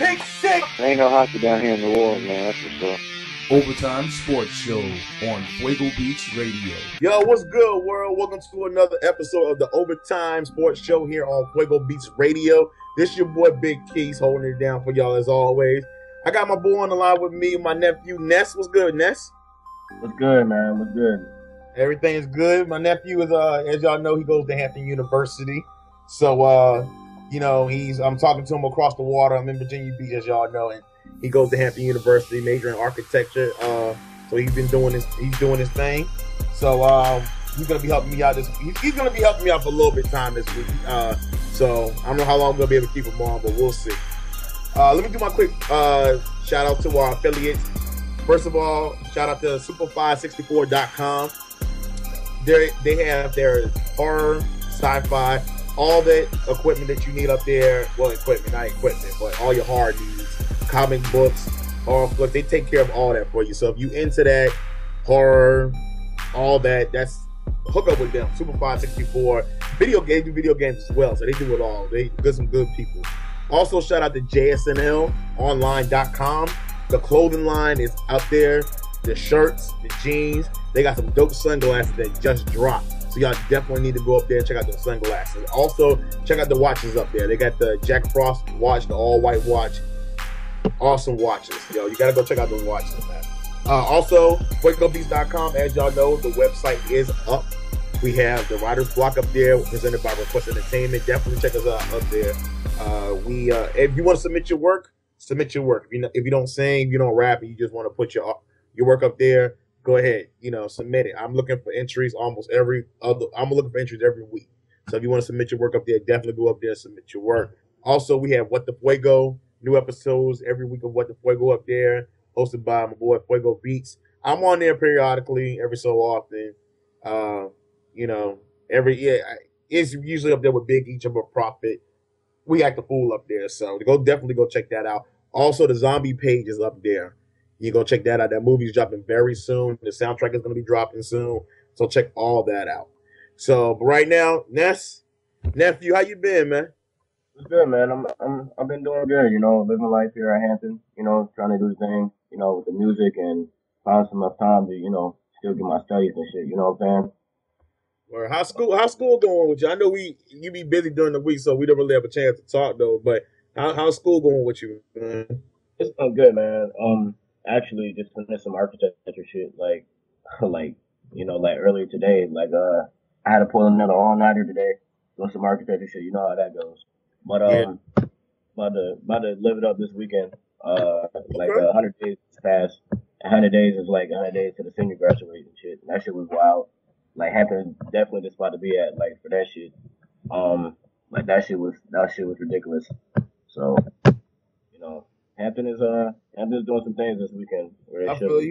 Ain't no hockey down here in New Orleans, man. That's for sure. Overtime Sports Show on Fuego Beats Radio. Yo, what's good, world? Welcome to another episode of the Overtime Sports Show here on Fuego Beats Radio. This your boy Big Keys holding it down for y'all as always. I got my boy on the line with me, my nephew Ness. What's good, Ness? What's good, man? What's good? Everything is good. My nephew is, as y'all know, he goes to Hampton University. So, you know, I'm talking to him across the water. I'm in Virginia Beach, as y'all know, and he goes to Hampton University, majoring in architecture. So he's doing his thing. So he's gonna be helping me out he's gonna be helping me out for a little bit of time this week. So I don't know how long I'm gonna be able to keep him on, but we'll see. Let me do my quick shout out to our affiliates. First of all, shout out to Super564.com. They have their horror, sci-fi, all that equipment that you need up there. Well, not equipment, but all your horror needs, comic books, horror books. They take care of all that for you. So if you into that horror, all that, that's hook up with them. Super 564. Video games as well. So they do it all. They got some good people. Also, shout out to JSNLonline.com. The clothing line is up there. The shirts, the jeans. They got some dope sunglasses that just dropped. So y'all definitely need to go up there and check out the sunglasses. Also, check out the watches up there. They got the Jack Frost watch, the all-white watch. Awesome watches. Yo, you got to go check out those watches, man. Also, FuegoBeats.com. As y'all know, the website is up. We have the Writer's Block up there, presented by Request Entertainment. Definitely check us out up there. If you want to submit your work, submit your work. If you don't sing, you don't rap, and you just want to put your work up there, go ahead, submit it. I'm looking for entries I'm looking for entries every week. So if you want to submit your work up there, definitely go up there and submit your work. Also, we have What the Fuego, new episodes every week of What the Fuego up there, hosted by my boy Fuego Beats. I'm on there periodically, every so often. It's usually up there with Big Each of a Prophet. We act the fool up there, so definitely go check that out. Also, the Zombie page is up there. You go check that out. That movie's dropping very soon. The soundtrack is going to be dropping soon. So check all that out. So, but right now, nephew, how you been, man? It's good, man. I've been doing good. Living life here at Hampton. Trying to do the thing. With the music and find some enough time to still get my studies and shit. You know what I'm saying? Well, how's school going with you? I know you be busy during the week, so we don't really have a chance to talk though. But how's school going with you, man? It's going good, man. Actually, just finished some architecture shit, like earlier today. I had to pull another all-nighter today, doing some architecture shit. You know how that goes. But about to live it up this weekend. 100 days passed. 100 days is like 100 days to the senior graduation and shit. That shit was wild. Hampton definitely the spot to be at. For that shit. That shit was ridiculous. So, Hampton is doing some things this weekend. I feel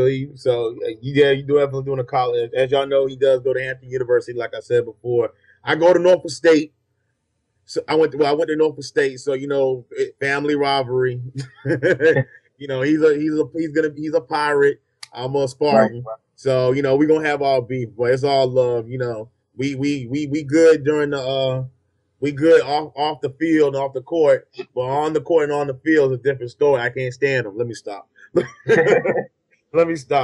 you. So you do have to do in college. As y'all know, he does go to Hampton University. Like I said before, I go to Norfolk State. So I went to Norfolk State. So family rivalry. He's a Pirate. I'm a Spartan. Right. So we're gonna have our beef, but it's all love. We good during the we good off the field and off the court, but on the court and on the field is a different story. I can't stand them. Let me stop.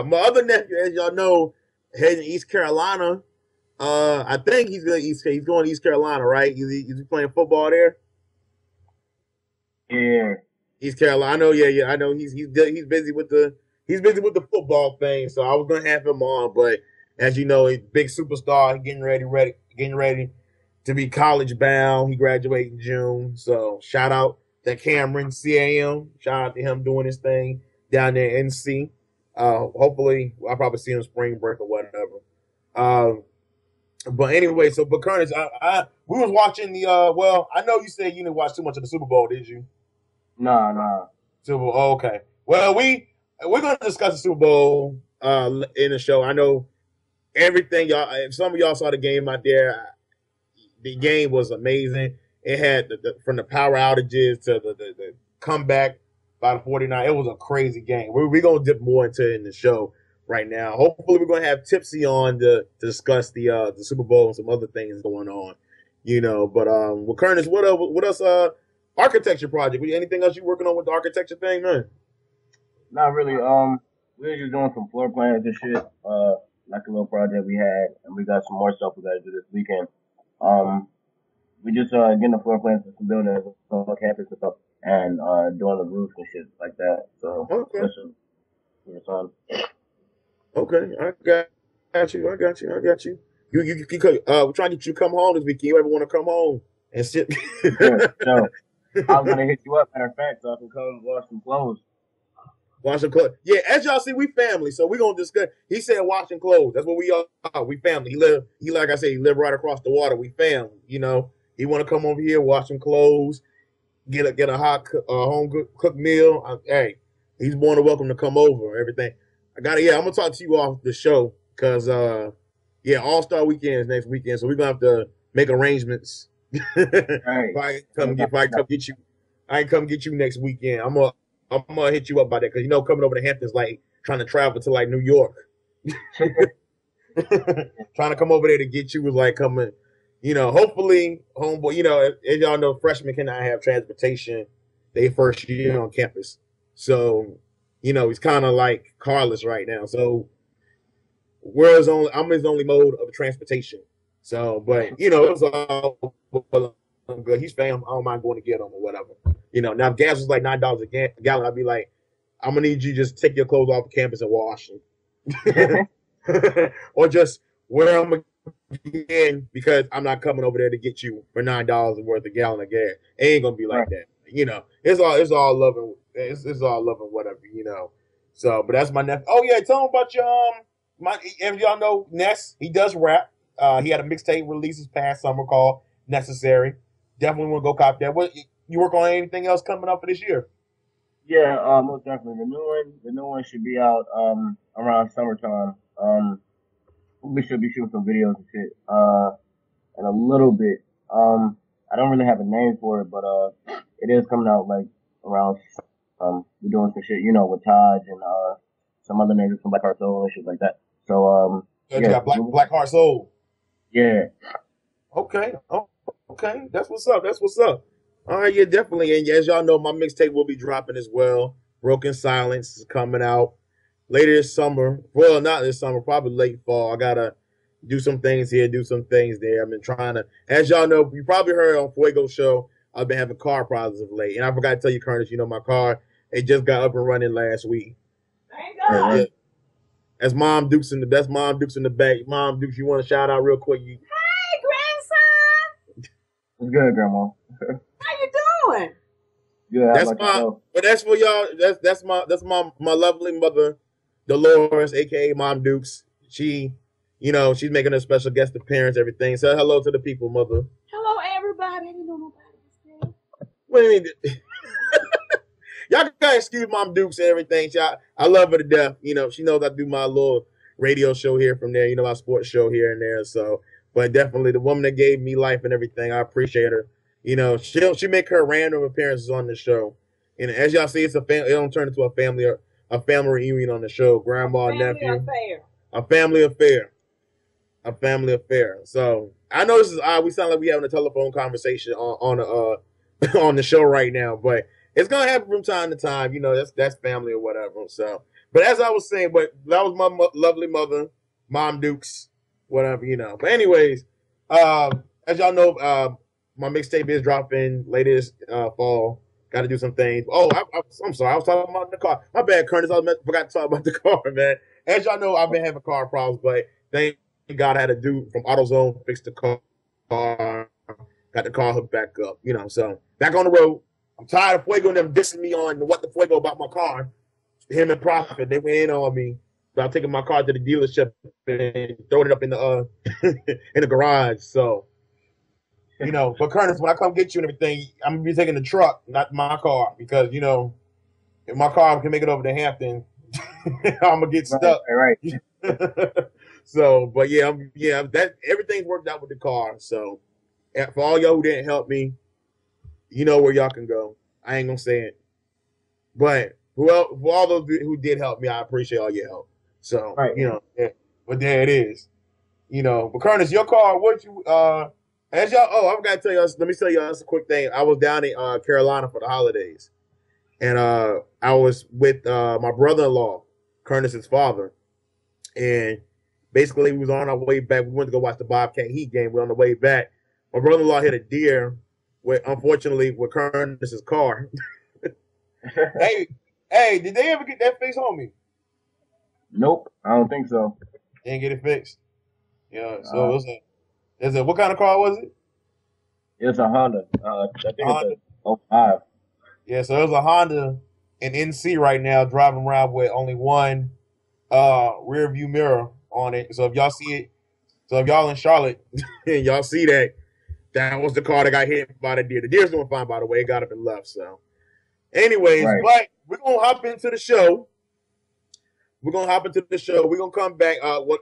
My other nephew, as y'all know, heading to East Carolina. I think he's going to East Carolina, right? Is he playing football there? Yeah. East Carolina. I know. Yeah. I know he's busy with the football thing. So I was gonna have him on, but as you know, he's a big superstar. He's getting ready to be college bound. He graduated in June. So shout out to Cameron CAM. Shout out to him doing his thing down there in NC. Hopefully I'll probably see him spring break or whatever. But anyway, but Curtis, we was watching the I know you said you didn't watch too much of the Super Bowl, did you? Nah. Super Bowl, okay. Well, we're gonna discuss the Super Bowl in the show. I know everything y'all. Some of y'all saw the game out there. The game was amazing. It had from the power outages to the comeback by the 49. It was a crazy game. We're gonna dip more into it in the show right now. Hopefully, we're gonna have Tipsy on to discuss the Super Bowl and some other things going on. But with Curtis, what else architecture project. Anything else you working on with the architecture thing, man? Not really. We were just doing some floor plans and shit. Like a little project we had, and we got some more stuff we got to do this weekend. Um, we just getting the floor plans for some buildings on campus and stuff, and doing the roofs and shit like that. So Okay. that's on. Okay, I got you. I got you. I got you. We're trying to get you to come home this weekend. You ever want to come home and sit? Yeah, so I was gonna hit you up, matter of fact, so I can come wash some clothes. Washing clothes. Yeah, as y'all see, we family, so we're gonna discuss. He said washing clothes. That's what we are. We family. He like I said, he live right across the water. We family. You know, he want to come over here, wash some clothes, get a hot home cooked meal. Hey, he's more than welcome to come over. Everything. I got it. Yeah, I'm gonna talk to you off the show because yeah, All-Star Weekend is next weekend, so we're gonna have to make arrangements. Right. If I come get you, I ain't come get you next weekend. I'm gonna hit you up by that because you know coming over to Hamptons like trying to travel to like New York. Trying to come over there to get you was like coming, you know, hopefully homeboy, you know, as y'all know, freshmen cannot have transportation their first year on campus. So, you know, he's kind of like carless right now. So I'm his only mode of transportation. So, but you know, it was all good. He's fam. I don't mind going to get him or whatever. You know, now if gas was like $9 a gallon, I'd be like, I'm gonna need you to just take your clothes off the campus and wash them, or just wear them again because I'm not coming over there to get you for $9 worth a gallon of gas. It ain't gonna be like Right. that. You know, it's all loving. It's all loving whatever. You know. So, but that's my nephew. Oh yeah, tell him about your if y'all know Ness, he does rap. He had a mixtape release this past summer called Necessary. Definitely want to go cop that. What you work on anything else coming up for this year? Yeah, most definitely. The new one should be out around summertime. We should be shooting some videos and shit. In a little bit. I don't really have a name for it, but it is coming out like around. We're doing some shit, you know, with Taj and some other niggas from Black Heart Soul and shit like that. So You yeah, got Black Heart Soul. yeah, Okay. Oh, okay. That's what's up. That's what's up. All right, yeah, definitely. And as y'all know, my mixtape will be dropping as well. Broken Silence is coming out later this summer. Well, not this summer, probably late fall. I gotta do some things here, do some things there. I've been trying to, as y'all know, you probably heard on Fuego Show, I've been having car problems of late. And I forgot to tell you, Curtis, you know, my car, it just got up and running last week. Thank right, God. right. That's Mom Dukes in the back. Mom Dukes, you want to shout out real quick? Hey, grandson. It's good, Grandma. How you doing? Good. How That's about my, yourself? but that's for y'all. That's my lovely mother, Dolores, aka Mom Dukes. She, you know, she's making a special guest appearance, everything. Say hello to the people, mother. Hello, everybody. I didn't know nobody was there. What do you mean? Y'all gotta excuse Mom Dukes and everything. I love her to death. You know, she knows I do my little radio show here from there. You know, my sports show here and there. So, but definitely the woman that gave me life and everything, I appreciate her. You know, she make her random appearances on the show, and as y'all see, it's a family. It don't turn into a family reunion on the show. Grandma, Family nephew, affair. a family affair, a family affair. So I know this is odd. We sound like we having a telephone conversation on on the show right now, but it's gonna happen from time to time. You know, that's family or whatever. So, but as I was saying, but that was my lovely mother, Mom Dukes, whatever, you know. But anyways, as y'all know, my mixtape is dropping later this fall. Got to do some things. Oh, I'm sorry. I was talking about the car. My bad, Curtis. Forgot to talk about the car, man. As y'all know, I've been having car problems, but thank God I had a dude from AutoZone fix the car. Got the car hooked back up, you know. So back on the road. I'm tired of Fuego and them dissing me on what the Fuego about my car. Him and Prophet, they went in on me about taking my car to the dealership and throwing it up in the in the garage. So, you know, but Curtis, when I come get you and everything, I'm gonna be taking the truck, not my car, because you know, if my car can make it over to Hampton, I'm gonna get stuck. Right. So, but yeah, that everything's worked out with the car. So, and for all y'all who didn't help me, you know where y'all can go. I ain't gonna say it, but for all those who did help me, I appreciate all your help. So, Right. you know, but there it is. You know, but Curtis, your car, what you As y'all, I forgot to tell y'all. Let me tell y'all this a quick thing. I was down in Carolina for the holidays, and I was with my brother-in-law, Curtis's father, and basically we was on our way back. We went to go watch the Bobcat Heat game. We're on the way back. My brother-in-law hit a deer unfortunately, with Curtis's car. Hey, did they ever get that fixed, homie? Nope, I don't think so. Didn't get it fixed. Yeah, so what kind of car was it? It's a Honda. I think Honda. It's a 05. Yeah, so it was a Honda in NC right now, driving around with only one rear view mirror on it. So if y'all see it, so if y'all in Charlotte and y'all see that, that was the car that got hit by the deer. The deer's doing fine, by the way. It got up and left. So, anyways, Right. but we're gonna hop into the show. We're gonna come back. What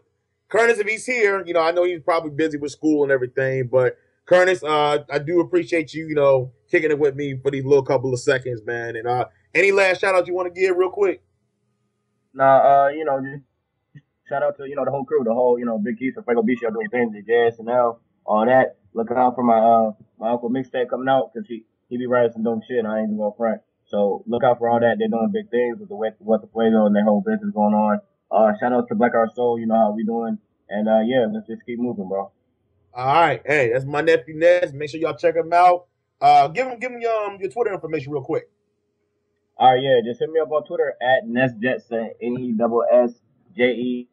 Curtis, if he's here, I know he's probably busy with school and everything, but Curtis, I do appreciate you, kicking it with me for these little couple of seconds, man. And any last shout outs you want to give real quick? Nah, just shout out to, the whole crew, the whole, Big Keys and Fuego Beach, y'all doing things, the JSNL, all that. Looking out for my Uncle Mixtape coming out, because he be writing some dumb shit, and I ain't even gonna front. So look out for all that. They're doing big things with what the Fuego and their whole business going on. Shout out to Black Art Soul, you know how we doing. And yeah, let's just keep moving, bro. All right. Hey, that's my nephew Nez. Make sure y'all check him out. Give him your Twitter information real quick. All right, yeah, just hit me up on Twitter at NessJetson, NESSJE,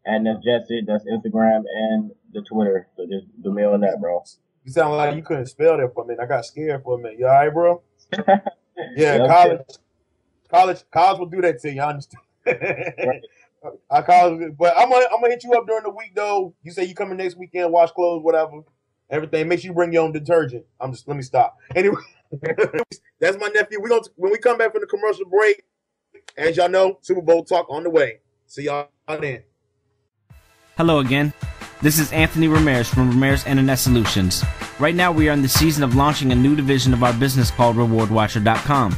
at NessJetson. That's Instagram and the Twitter. So just do me on that, bro. You sound like you couldn't spell that for a minute. I got scared for a minute. You all right, bro? Yeah, Yeah, college will do that to you. I understand. But I'm gonna hit you up during the week though. You say you coming next weekend, wash clothes, whatever, everything. Make sure you bring your own detergent. Let me stop. Anyway, that's my nephew. When we come back from the commercial break, as y'all know, Super Bowl talk on the way. See y'all then. Hello again. This is Anthony Ramirez from Ramirez Internet Solutions. Right now we are in the season of launching a new division of our business called RewardWatcher.com.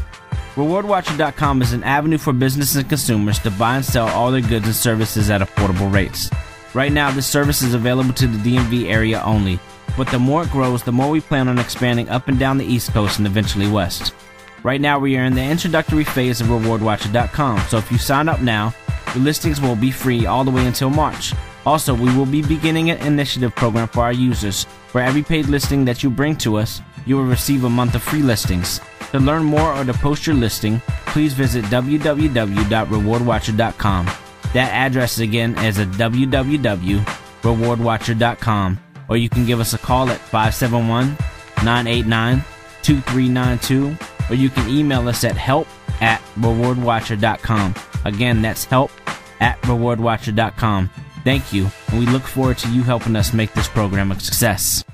RewardWatcher.com is an avenue for businesses and consumers to buy and sell all their goods and services at affordable rates. Right now this service is available to the DMV area only, but the more it grows, the more we plan on expanding up and down the East Coast and eventually west. Right now we are in the introductory phase of RewardWatcher.com, so if you sign up now, your listings will be free all the way until March. Also, we will be beginning an initiative program for our users. For every paid listing that you bring to us, you will receive a month of free listings. To learn more or to post your listing, please visit www.rewardwatcher.com. That address again is at www.rewardwatcher.com, or you can give us a call at 571-989-2392, or you can email us at help@rewardwatcher.com. Again, that's help@rewardwatcher.com. Thank you, and we look forward to you helping us make this program a success.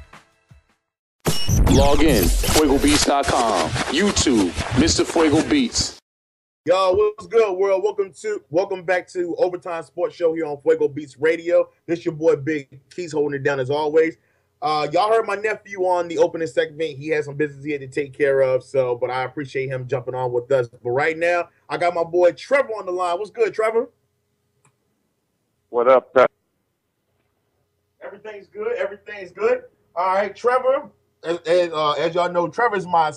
Log in, FuegoBeats.com, YouTube, Mr. Fuego Beats. Y'all, what's good, world? Welcome back to Overtime Sports Show here on Fuego Beats Radio. This your boy Big Keys holding it down as always. Y'all heard my nephew on the opening segment. He has some business he had to take care of, but I appreciate him jumping on with us. But right now, I got my boy Trevor on the line. What's good, Trevor? What up? Everything's good. All right, Trevor. As y'all know, Trevor is my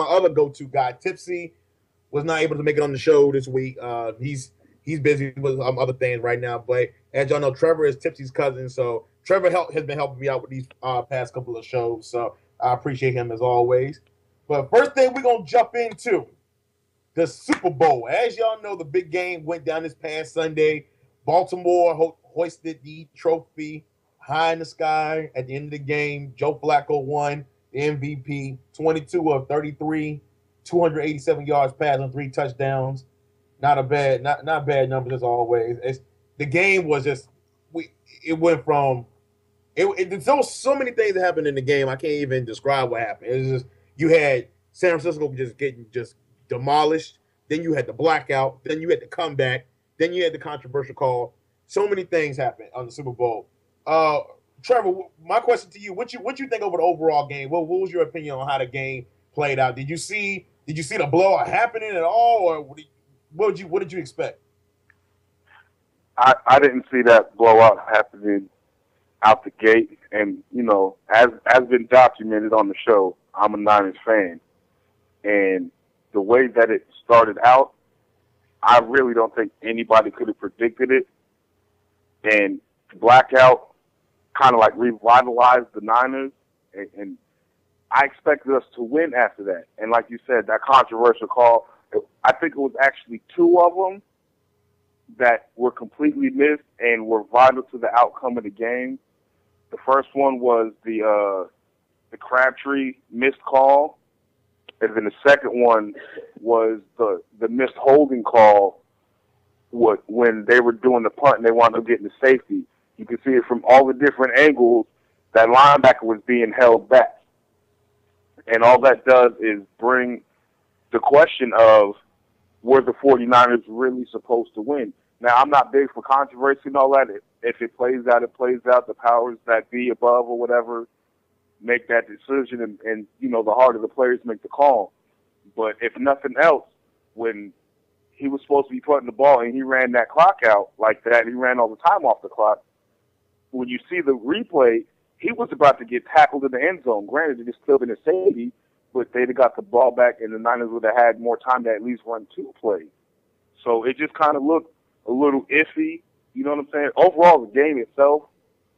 other go-to guy. Tipsy was not able to make it on the show this week. He's busy with other things right now. But as y'all know, Trevor is Tipsy's cousin, so Trevor has been helping me out with these past couple of shows. So I appreciate him as always. But first thing we're gonna jump into the Super Bowl. As y'all know, the big game went down this past Sunday. Baltimore hoisted the trophy high in the sky. At the end of the game, Joe Flacco won the MVP, 22 of 33, 287 yards passing, 3 touchdowns. Not bad numbers as always. The game was just there was so many things that happened in the game. I can't even describe what happened. It was just you had San Francisco just getting demolished. Then you had the blackout. Then you had the comeback. Then you had the controversial call. So many things happened on the Super Bowl. Trevor, my question to you: what you think over the overall game? What was your opinion on how the game played out? Did you see the blowout happening at all, or what did you expect? I didn't see that blowout happening out the gate. And, you know, as been documented on the show, I'm a Niners fan. And the way that it started out, I really don't think anybody could have predicted it. And blackout kind of like revitalized the Niners. And I expected us to win after that. And like you said, that controversial call, I think it was actually two of them that were completely missed and were vital to the outcome of the game. The first one was the Crabtree missed call, and then the second one was the missed holding call. When they were doing the punt and they wound up getting the safety, you could see it from all the different angles. That linebacker was being held back, and all that does is bring the question of, were the 49ers really supposed to win? Now, I'm not big for controversy and all that. If it plays out, it plays out. The powers that be above or whatever make that decision, and you know, the heart of the players make the call. But if nothing else, when he was supposed to be putting the ball and he ran that clock out like that, he ran all the time off the clock. When you see the replay, he was about to get tackled in the end zone. Granted, it is still been a safety, but they'd have got the ball back, and the Niners would have had more time to at least run two plays. So it just kind of looked a little iffy. You know what I'm saying? Overall, the game itself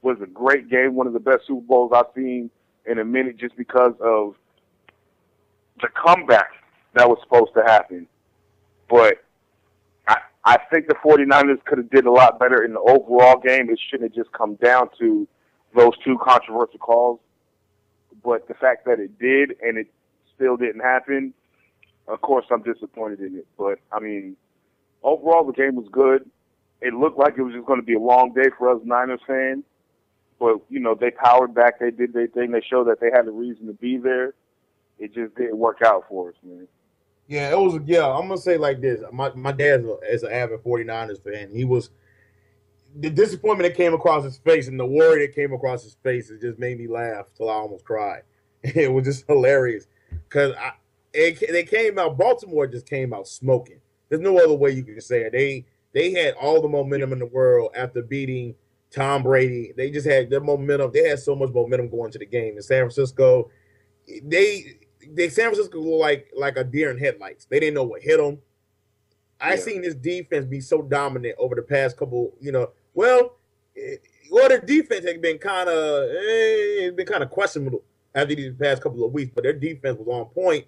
was a great game, one of the best Super Bowls I've seen in a minute, just because of the comeback that was supposed to happen. But I think the 49ers could have did a lot better in the overall game. It shouldn't have just come down to those two controversial calls. But the fact that it did and it still didn't happen, of course I'm disappointed in it. But, I mean, overall the game was good. It looked like it was just going to be a long day for us Niners fans. But, you know, they powered back. They did their thing. They showed that they had a reason to be there. It just didn't work out for us, man. Yeah, it was. Yeah, I'm gonna say like this. My dad is an avid 49ers fan. He was the disappointment that came across his face and the worry that came across his face. It just made me laugh till I almost cried. It was just hilarious because they came out. Baltimore just came out smoking. There's no other way you can say it. They had all the momentum in the world after beating Tom Brady. They just had their momentum. They had so much momentum going to the game in San Francisco. San Francisco was like a deer in headlights. They didn't know what hit them. I seen this defense be so dominant over the past couple. Well, their defense has been kind of questionable after these past couple of weeks, but their defense was on point.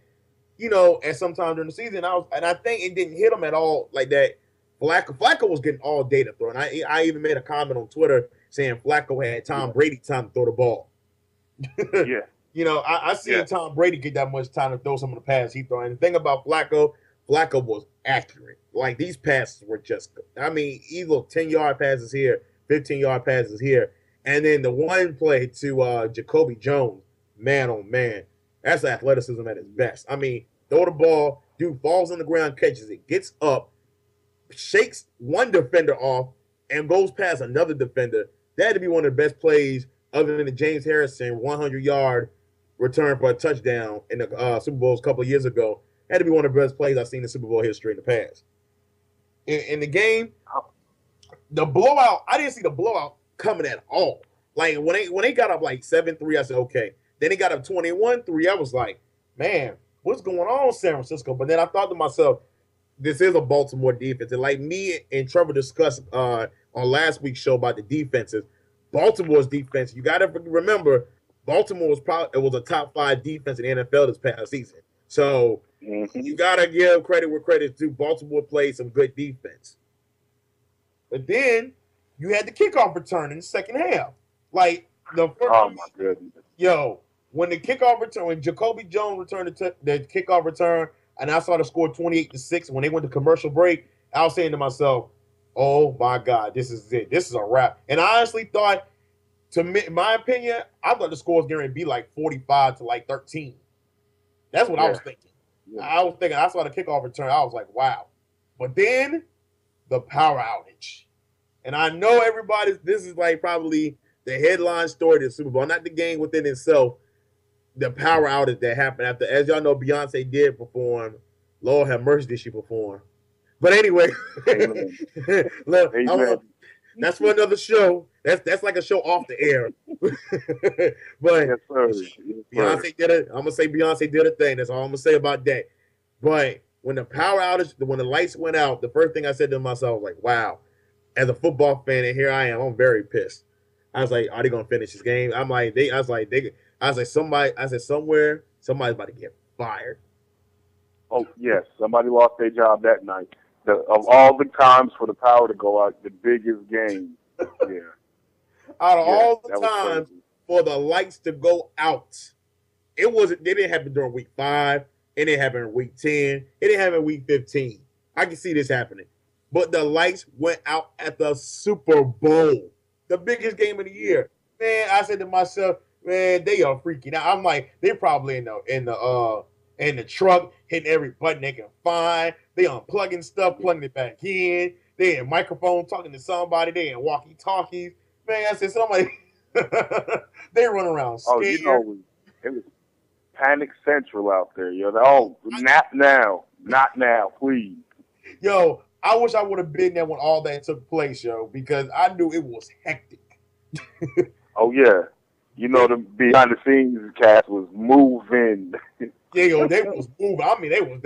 At some time during the season, I think it didn't hit them at all like that. Flacco was getting all data thrown. I even made a comment on Twitter saying Flacco had Tom Brady time to throw the ball. Yeah. I seen Tom Brady get that much time to throw some of the passes he threw. And the thing about Flacco was accurate. Like, these passes were just, either 10-yard passes here, 15-yard passes here. And then the one play to Jacoby Jones, man, oh, man, that's athleticism at its best. Throw the ball, dude falls on the ground, catches it, gets up, shakes one defender off, and goes past another defender. That had to be one of the best plays other than the James Harrison 100-yard return for a touchdown in the Super Bowls a couple of years ago. Had to be one of the best plays I've seen in Super Bowl history in the past. In the game, the blowout, I didn't see the blowout coming at all. Like, when they got up like 7-3, I said, okay. Then they got up 21-3. I was like, man, what's going on, San Francisco? But then I thought to myself, this is a Baltimore defense. And like me and Trevor discussed on last week's show about the defenses, Baltimore's defense, you got to remember, Baltimore was a top 5 defense in the NFL this past season. So you got to give credit where credit's due. Baltimore played some good defense. But then you had the kickoff return in the second half. Like, the first, oh, my goodness. When the kickoff return, when Jacoby Jones returned the kickoff return, and I saw the score 28-6 when they went to commercial break, I was saying to myself, oh, my God, this is it. This is a wrap. And I honestly thought, in my opinion, I thought the score was going to be like 45 to like 13. That's what I was thinking. Yeah. I saw the kickoff return. I was like, wow. But then the power outage. And I know this is like probably the headline story of the Super Bowl, not the game within itself. The power outage that happened after, as y'all know, Beyonce did perform. Lord have mercy, did she perform? But anyway, That's for another show. That's like a show off the air. But Yes, sir. Yes, sir. Beyonce did it. I'm gonna say Beyonce did a thing. That's all I'm gonna say about that. But when the power outage, when the lights went out, the first thing I said to myself was like, "Wow." As a football fan, and here I am, I'm very pissed. I was like, "Are they gonna finish this game?" I said, somewhere, somebody's about to get fired. Oh, yes. Somebody lost their job that night. Of all the times for the power to go out, the biggest game. Yeah. Out of all the that was times crazy. for the lights to go out, it wasn't. They didn't happen during week 5. It didn't happen in week 10. It didn't happen in week 15. I can see this happening. But the lights went out at the Super Bowl, the biggest game of the year. Man, I said to myself, man, they are freaking out. I'm like, they're probably in the truck, hitting every button they can find. They unplugging stuff, plugging it back in. They in microphone talking to somebody. They in walkie-talkies. Man, I said, somebody, they run around scared. Oh, you know, it was Panic Central out there. Yo, not now. Not now, please. Yo, I wish I would have been there when all that took place, yo, because I knew it was hectic. Oh, yeah. You know, the behind-the-scenes cast was moving. Yeah, yo, they was moving. I mean, they was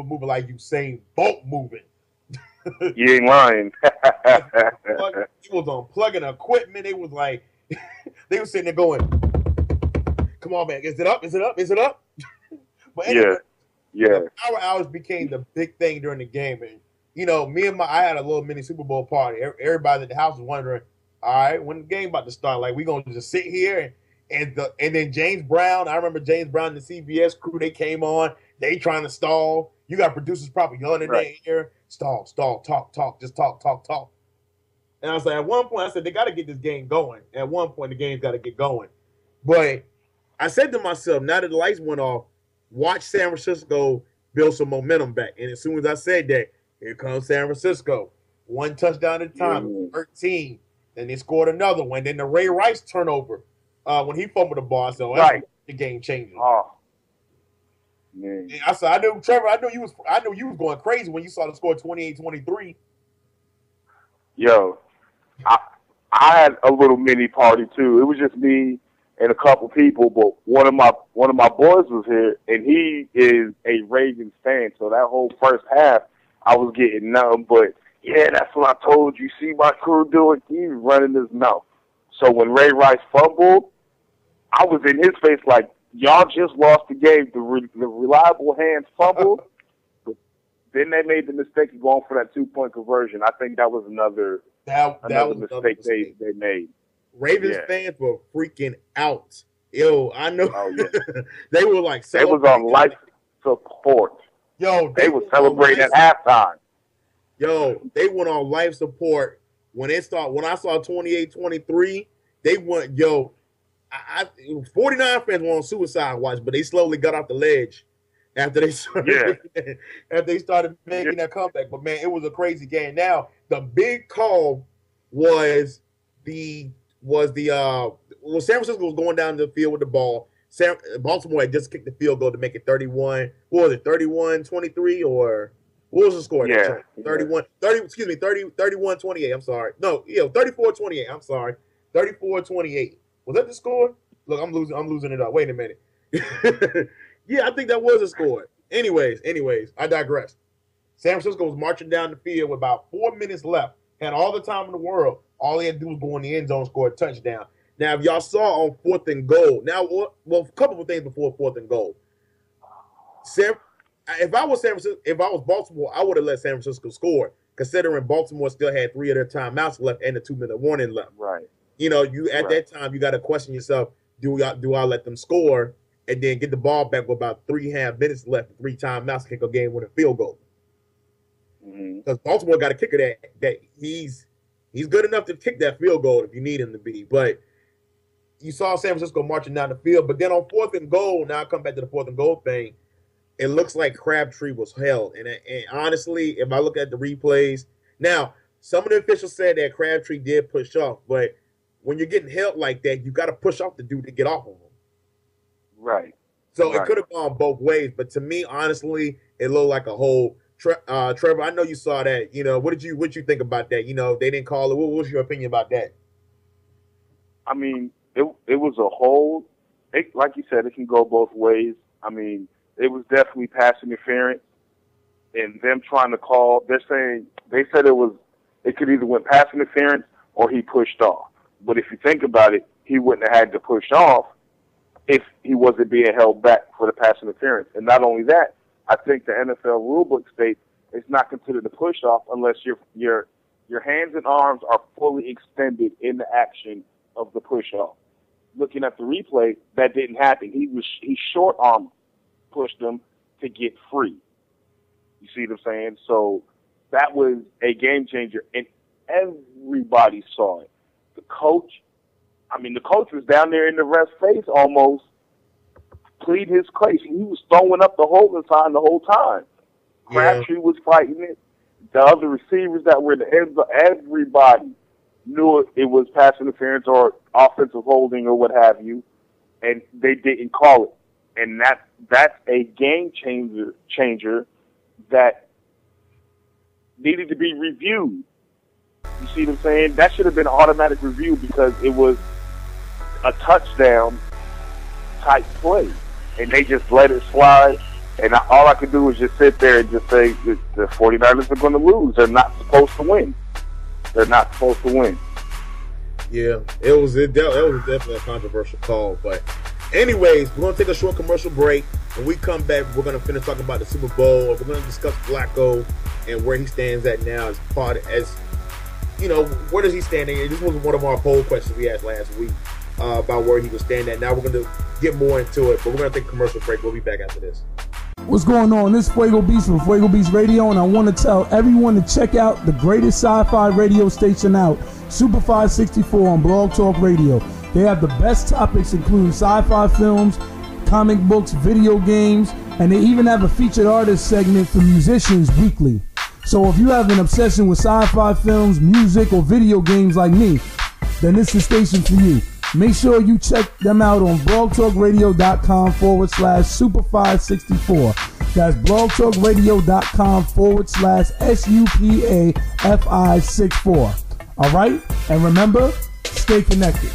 moving like Usain Bolt moving. You ain't lying. He was unplugging equipment. They was like, they was sitting there going, "Come on, man, is it up? Is it up? Is it up?" But anyway, Yeah. the power hours became the big thing during the game, and you know, I had a little mini Super Bowl party. Everybody at the house was wondering, all right, when the game about to start, like we gonna just sit here and then James Brown. I remember James Brown and the CBS crew. They came on. They trying to stall. You got producers probably yelling in their ear, stall, talk, just talk. And I was like, at one point, I said they got to get this game going. At one point, the game's got to get going. But I said to myself, now that the lights went off, watch San Francisco build some momentum back. And as soon as I said that, here comes San Francisco. One touchdown at a time, 13. Then they scored another one. Then the Ray Rice turnover when he fumbled the ball. So that's the game changing. Oh, man. And I said, I knew Trevor. I knew you was going crazy when you saw the score 28-23. Yo, I had a little mini party too. It was just me and a couple people, but one of my boys was here, and he is a Ravens fan. So that whole first half, I was getting numb. But yeah, that's what I told you. See my crew doing? He's running his mouth. So when Ray Rice fumbled, I was in his face like, y'all just lost the game. The reliable hands fumbled. But then they made the mistake of going for that 2-point conversion. I think that was another mistake they made. Ravens fans were freaking out. Yo, I know. Oh, yeah. They were like, they was on life support. Yo, they were celebrating at halftime. Yo, they went on life support when I saw 28-23. They went, 49 fans were on suicide watch, but they slowly got off the ledge after they started making that comeback. But man, it was a crazy game. Now the big call was San Francisco was going down the field with the ball. Baltimore had just kicked the field goal to make it 31. What was it, 31-23 or what was the score? Yeah. 31-28. I'm sorry. No, 34-28. I'm sorry. 34-28. Was that the score? Look, I'm losing it up. Wait a minute. Yeah, I think that was a score. Anyways, I digress. San Francisco was marching down the field with about 4 minutes left. Had all the time in the world. All they had to do was go in the end zone, score a touchdown. Now, if y'all saw on 4th and goal, a couple of things before 4th and goal. If I was Baltimore, I would have let San Francisco score, considering Baltimore still had 3 of their timeouts left and a 2-minute warning left. Right. You know, that time you got to question yourself: Do I let them score and then get the ball back with about 3.5 minutes left, 3 timeouts, kick a game-winning field goal? Because Baltimore got a kicker that he's good enough to kick that field goal if you need him to be. But you saw San Francisco marching down the field. But then on 4th and goal, now I come back to the 4th and goal thing. It looks like Crabtree was held. And honestly, if I look at the replays, now some of the officials said that Crabtree did push off, but when you're getting held like that, you got to push off the dude to get off of him. Right. So it could have gone both ways. But to me, honestly, it looked like a hold. Trevor, I know you saw that. What did you think about that? They didn't call it. What was your opinion about that? I mean, it was a whole. Like you said, it can go both ways. I mean, it was definitely pass interference, and them trying to call. They said it could either went pass interference or he pushed off. But if you think about it, he wouldn't have had to push off if he wasn't being held back for the pass interference. And not only that, I think the NFL rulebook states it's not considered a push off unless your hands and arms are fully extended in the action of the push off. Looking at the replay, that didn't happen. He short arm pushed him to get free. You see what I'm saying? So that was a game changer, and everybody saw it. The coach was down there in the ref's face almost, plead his case. He was throwing up the holding sign the whole time. Crabtree was fighting it. The other receivers that were in the end, everybody knew it was pass interference or offensive holding or what have you, and they didn't call it. And that's a game changer that needed to be reviewed. You see what I'm saying? That should have been an automatic review because it was a touchdown type play, and they just let it slide. And all I could do was just sit there and just say the 49ers are going to lose. They're not supposed to win. They're not supposed to win. Yeah, it was definitely a controversial call. But anyways, we're going to take a short commercial break. When we come back, we're going to finish talking about the Super Bowl. We're going to discuss Flacco and where he stands at now where does he stand in? This was one of our poll questions we asked last week about where he was standing at. Now we're going to get more into it, but we're going to take a commercial break. We'll be back after this. What's going on? This is Fuego Beats from Fuego Beats Radio, and I want to tell everyone to check out the greatest sci-fi radio station out, Super 564 on Blog Talk Radio. They have the best topics, including sci-fi films, comic books, video games, and they even have a featured artist segment for musicians weekly. So if you have an obsession with sci-fi films, music, or video games like me, then this is the station for you. Make sure you check them out on blogtalkradio.com/Super564. That's blogtalkradio.com/SUPAFI64. All right? And remember, stay connected.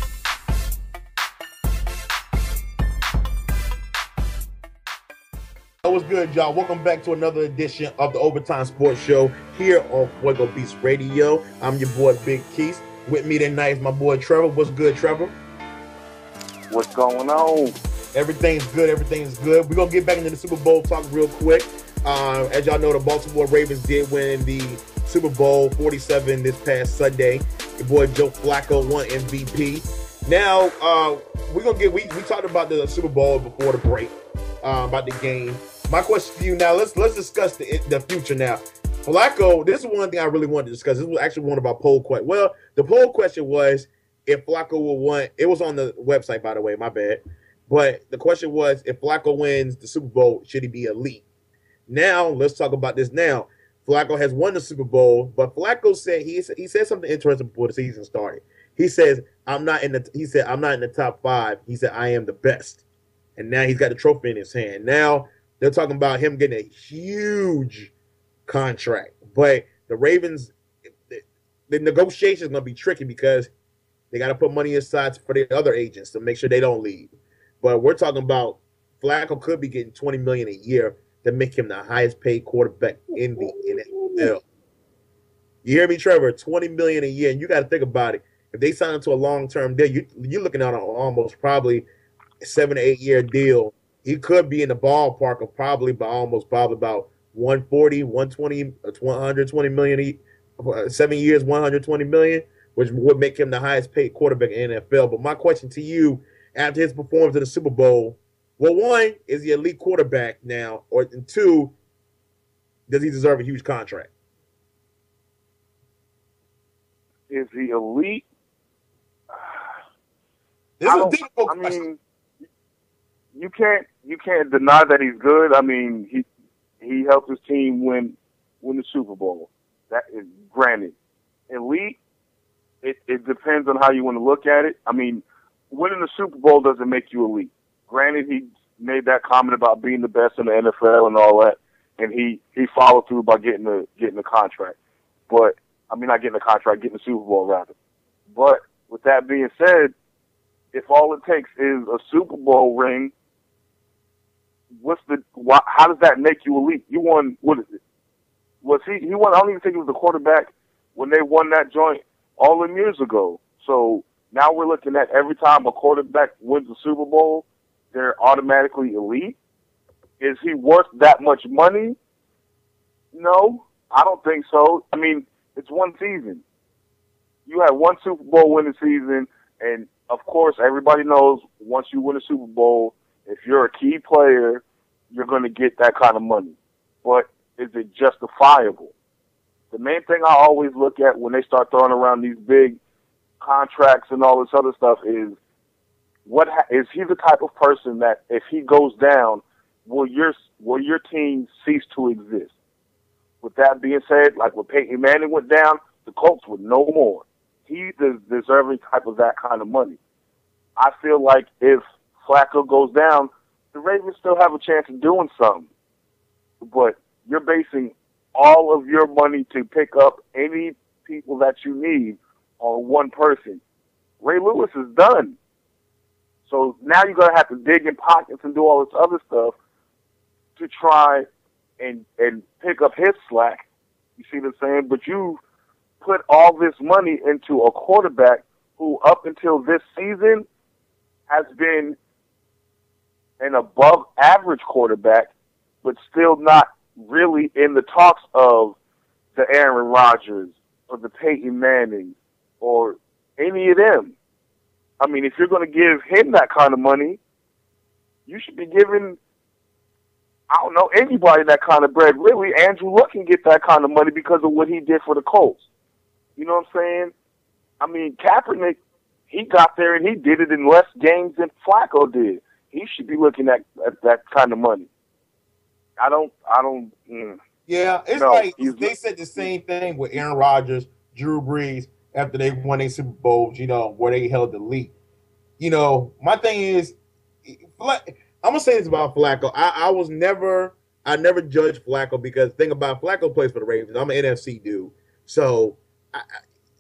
What's good, y'all? Welcome back to another edition of the Overtime Sports Show here on Fuego Beats Radio. I'm your boy, Big Keith. With me tonight is my boy, Trevor. What's good, Trevor? What's going on? Everything's good. Everything's good. We're going to get back into the Super Bowl talk real quick. As y'all know, the Baltimore Ravens did win the Super Bowl 47 this past Sunday. Your boy Joe Flacco won MVP. Now, we talked about the Super Bowl before the break, about the game. My question to you now, let's discuss the future now. Flacco, this is one thing I really wanted to discuss. This was actually one of our poll questions. Well, the poll question was if Flacco will win. It was on the website, by the way, my bad. But the question was, if Flacco wins the Super Bowl, should he be elite? Now, let's talk about this now. Flacco has won the Super Bowl, but Flacco said he said something interesting before the season started. He says, I'm not in the top 5. He said, I am the best. And now he's got the trophy in his hand. Now they're talking about him getting a huge contract. But the Ravens, the negotiation is going to be tricky because they got to put money aside for the other agents to make sure they don't leave. But we're talking about Flacco could be getting $20 million a year to make him the highest paid quarterback in the NFL. You hear me, Trevor? $20 million a year, and you got to think about it. If they sign him to a long-term deal, you're looking at an almost probably a 7 to 8 year deal. He could be in the ballpark of probably about 140, 120, 120 million 7 years, 120 million, which would make him the highest paid quarterback in the NFL. But my question to you, after his performance in the Super Bowl, well, one, is he elite quarterback now? Or two, does he deserve a huge contract? Is he elite? This is a difficult question. You can't deny that he's good. I mean, he helped his team win the Super Bowl. That is granted. Elite, it depends on how you want to look at it. I mean, winning the Super Bowl doesn't make you elite. Granted, he made that comment about being the best in the NFL and all that. and he followed through by getting the contract. But I mean, not getting the contract, getting the Super Bowl rather. But with that being said, if all it takes is a Super Bowl ring, how does that make you elite? You won, what is it? He won, I don't even think he was the quarterback when they won that joint all them years ago. So now we're looking at every time a quarterback wins the Super Bowl, they're automatically elite. Is he worth that much money? No, I don't think so. I mean, it's one season. You had one Super Bowl winning season, and of course, everybody knows once you win a Super Bowl, if you're a key player, you're going to get that kind of money. But is it justifiable? The main thing I always look at when they start throwing around these big contracts and all this other stuff is, is he the type of person that if he goes down, will your team cease to exist? With that being said, like when Peyton Manning went down, the Colts would no more. He deserving type of that kind of money. I feel like if Flacco goes down, the Ravens still have a chance of doing something. But you're basing all of your money to pick up any people that you need on one person. Ray Lewis is done. So now you're going to have to dig in pockets and do all this other stuff to try and pick up his slack. You see what I'm saying? But you put all this money into a quarterback who up until this season has been an above average quarterback, but still not really in the talks of the Aaron Rodgers or the Peyton Manning or any of them. I mean, if you're going to give him that kind of money, you should be giving, I don't know, anybody that kind of bread. Really, Andrew Luck can get that kind of money because of what he did for the Colts. You know what I'm saying? I mean, Kaepernick, he got there and he did it in less games than Flacco did. He should be looking at that kind of money. Yeah, it's like they said the same thing with Aaron Rodgers, Drew Brees, after they won their Super Bowls, where they held the lead. My thing is, I'm gonna say this about Flacco. I never judged Flacco because the thing about Flacco plays for the Ravens. I'm an NFC dude, so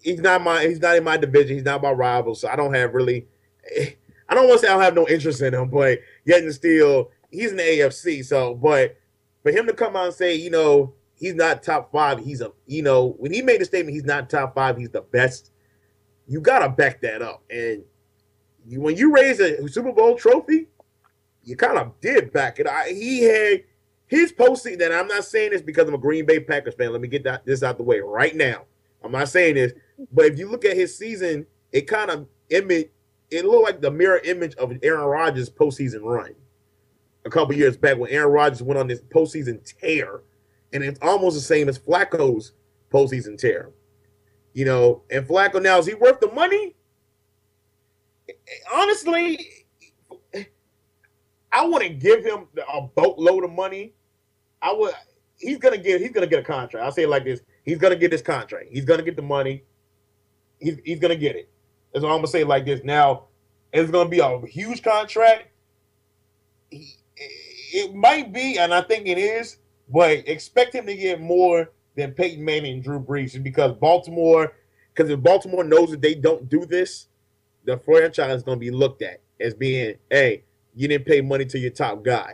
he's not in my division. He's not my rival, so I don't have really. I don't want to say I don't have no interest in him, but yet and still, he's in the AFC. So, but for him to come out and say, he's not top five, he's when he made the statement, he's not top five, he's the best. You gotta back that up. And when you raise a Super Bowl trophy, you kind of did back it. He had his postseason, and I'm not saying this because I'm a Green Bay Packers fan. Let me get this out the way right now. I'm not saying this, but if you look at his season, it looked like the mirror image of Aaron Rodgers' postseason run a couple years back when Aaron Rodgers went on this postseason tear, and it's almost the same as Flacco's postseason tear. And Flacco now, is he worth the money? Honestly, I wouldn't give him a boatload of money. He's gonna get a contract. I'll say it like this: he's gonna get this contract. He's gonna get the money. He's gonna get it. That's all I'm gonna say like this. Now, it's gonna be a huge contract. It might be, and I think it is, but expect him to get more than Peyton Manning and Drew Brees because if Baltimore knows that they don't do this, the franchise is gonna be looked at as being, hey, you didn't pay money to your top guy.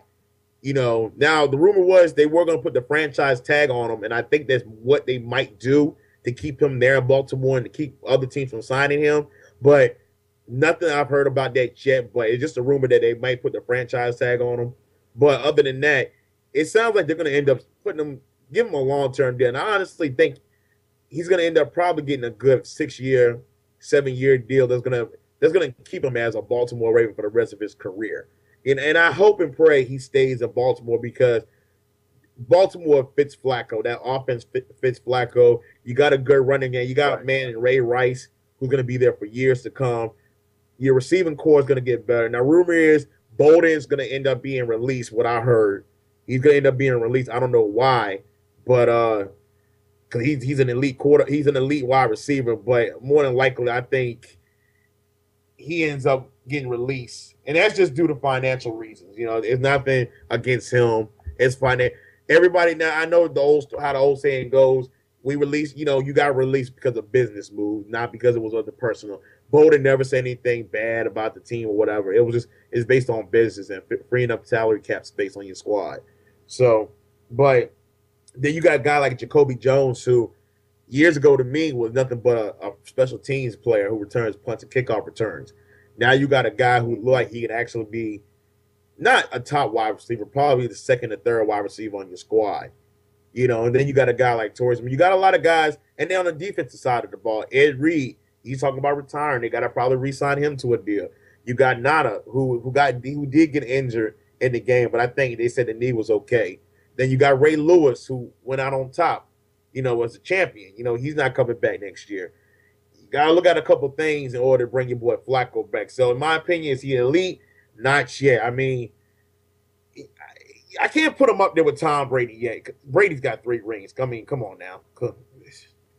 Now the rumor was they were gonna put the franchise tag on him, and I think that's what they might do to keep him there in Baltimore and to keep other teams from signing him. But nothing I've heard about that yet, but it's just a rumor that they might put the franchise tag on him. But other than that, it sounds like they're going to end up give him a long-term deal. And I honestly think he's going to end up probably getting a good 6-year, 7-year deal that's going to keep him as a Baltimore Raven for the rest of his career. And I hope and pray he stays in Baltimore because Baltimore fits Flacco. That offense fits Flacco. You got a good running game. You got a man in Ray Rice who's going to be there for years to come. Your receiving core is going to get better. Now, rumor is Bolden's going to end up being released, what I heard. He's going to end up being released. I don't know why, but because he's an elite he's an elite wide receiver, but more than likely, I think he ends up getting released. And that's just due to financial reasons. It's nothing against him. It's everybody now. I know how the old saying goes. We release, you got released because of business moves, not because it was other personal. Bolden never said anything bad about the team or whatever. It's based on business and freeing up salary cap space on your squad. So, but then you got a guy like Jacoby Jones, who years ago to me was nothing but a special teams player who returns punts and kickoff returns. Now you got a guy who look like he can actually be not a top wide receiver, probably the second or third wide receiver on your squad. And then you got a guy like Torres. You got a lot of guys, and then on the defensive side of the ball, Ed Reed, he's talking about retiring. They got to probably re-sign him to a deal. You got Nada, who did get injured in the game, but I think they said the knee was okay. Then you got Ray Lewis, who went out on top, as a champion. He's not coming back next year. You got to look at a couple things in order to bring your boy Flacco back. So, in my opinion, is he elite? Not yet. I mean, I can't put him up there with Tom Brady yet. Brady's got 3 rings. I mean, come on now. For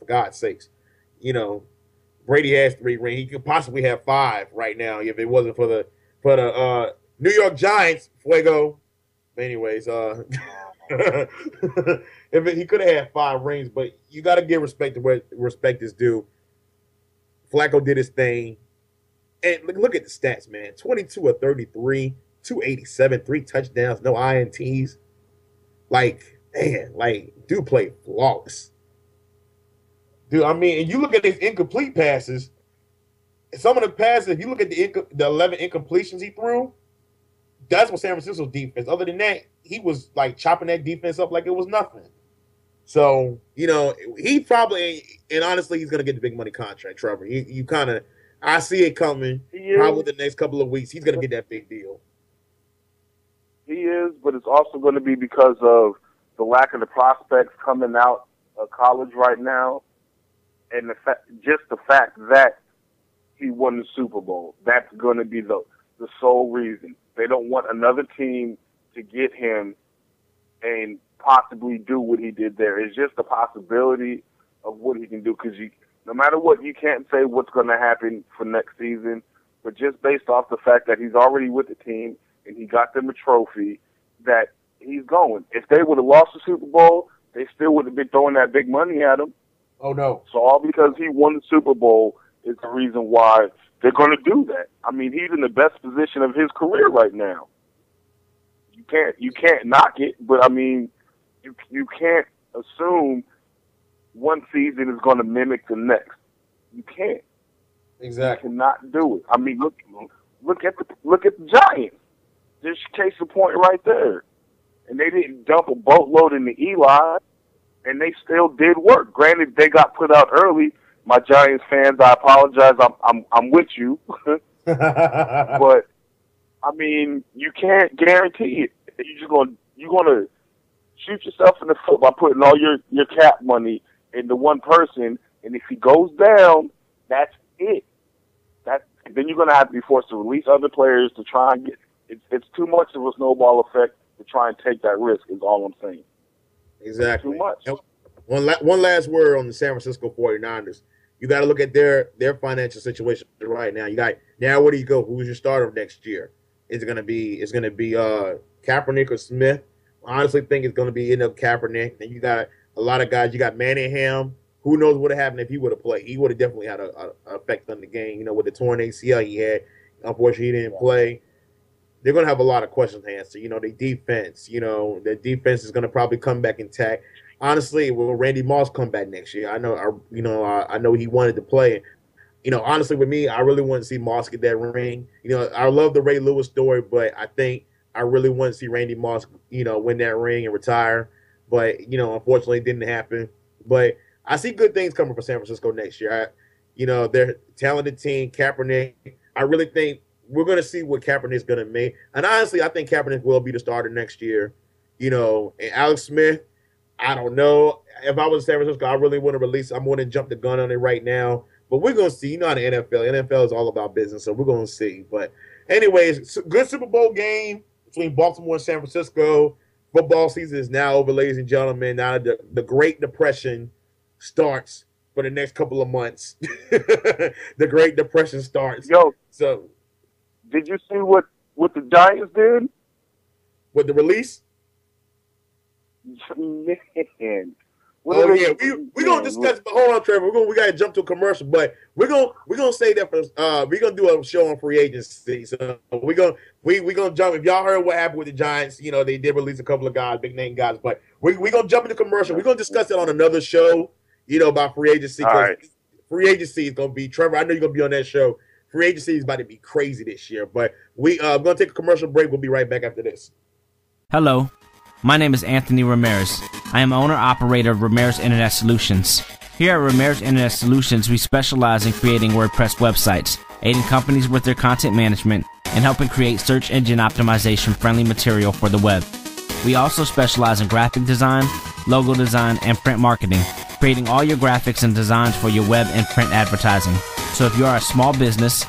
God's sakes. Brady has 3 rings. He could possibly have 5 right now if it wasn't for the New York Giants, Fuego. Anyways, if he could have had 5 rings, but you got to give respect to where respect is due. Flacco did his thing. And look at the stats, man. 22 of 33. 287, 3 touchdowns, no INTs. Dude played flawless. Dude, I mean, and you look at his incomplete passes, some of the passes, if you look at the 11 incompletions he threw, that's what San Francisco's defense. Other than that, he was chopping that defense up like it was nothing. So, he probably, and honestly, he's going to get the big money contract, Trevor. I see it coming. Probably the next couple of weeks, he's going to get that big deal. He is, but it's also going to be because of the lack of the prospects coming out of college right now, and just the fact that he won the Super Bowl. That's going to be the sole reason. They don't want another team to get him and possibly do what he did there. It's just a possibility of what he can do, because no matter what, you can't say what's going to happen for next season, but just based off the fact that he's already with the team, and he got them a trophy, that he's going. If they would have lost the Super Bowl, they still would have been throwing that big money at him. Oh, no. So all because he won the Super Bowl is the reason why they're going to do that. I mean, he's in the best position of his career right now. You can't knock it, but I mean, you can't assume one season is going to mimic the next. You can't. Exactly. You cannot do it. I mean, look at the Giants. There's case in point right there. And they didn't dump a boatload into Eli, and they still did work. Granted, they got put out early. My Giants fans, I apologize. I'm with you. But I mean, you can't guarantee it. You're gonna shoot yourself in the foot by putting all your cap money into one person, and if he goes down, that's it. Then you're gonna have to be forced to release other players to try and get. It's too much of a snowball effect to try and take that risk, is all I'm saying. Exactly. Too much. One last word on the San Francisco 49ers. You got to look at their financial situation right now. Now where do you go? Who's your starter next year? It's going to be Kaepernick or Smith. I honestly think it's going to be Kaepernick. Then you got a lot of guys. You got Manningham. Who knows what would have happened if he would have played? He would have definitely had an effect on the game. With the torn ACL he had. Unfortunately, he didn't play. They're going to have a lot of questions to answer. Their defense. Their defense is going to probably come back intact. Honestly, will Randy Moss come back next year? I know he wanted to play. Honestly, with me, I really want to see Moss get that ring. I love the Ray Lewis story, but I think I really want to see Randy Moss, win that ring and retire. But, unfortunately, it didn't happen. But I see good things coming for San Francisco next year. They're a talented team. Kaepernick, I really think we're going to see what Kaepernick's going to make. And honestly, I think Kaepernick will be the starter next year. And Alex Smith, I don't know. If I was San Francisco, I really want to release. I'm going to jump the gun on it right now. But we're going to see. How the NFL is all about business, so we're going to see. But anyways, good Super Bowl game between Baltimore and San Francisco. Football season is now over, ladies and gentlemen. Now the Great Depression starts for the next couple of months. The Great Depression starts. So did you see what the Giants did? With the release? Man. Oh yeah, we gonna discuss. But hold on, Trevor. We gotta jump to a commercial, but we're gonna say that for we're gonna do a show on free agency. So we gonna jump. If y'all heard what happened with the Giants, you know they did release a couple of guys, big name guys. But we gonna jump into commercial. We're gonna discuss it on another show. You know about free agency. All right. Free agency is gonna be Trevor. I know you're gonna be on that show. Free agency is about to be crazy this year. But we're gonna take a commercial break. We'll be right back after this. Hello, my name is Anthony Ramirez. I am owner-operator of Ramirez Internet Solutions. Here at Ramirez Internet Solutions, we specialize in creating WordPress websites, aiding companies with their content management, and helping create search engine optimization-friendly material for the web. We also specialize in graphic design, logo design, and print marketing, creating all your graphics and designs for your web and print advertising. So if you are a small business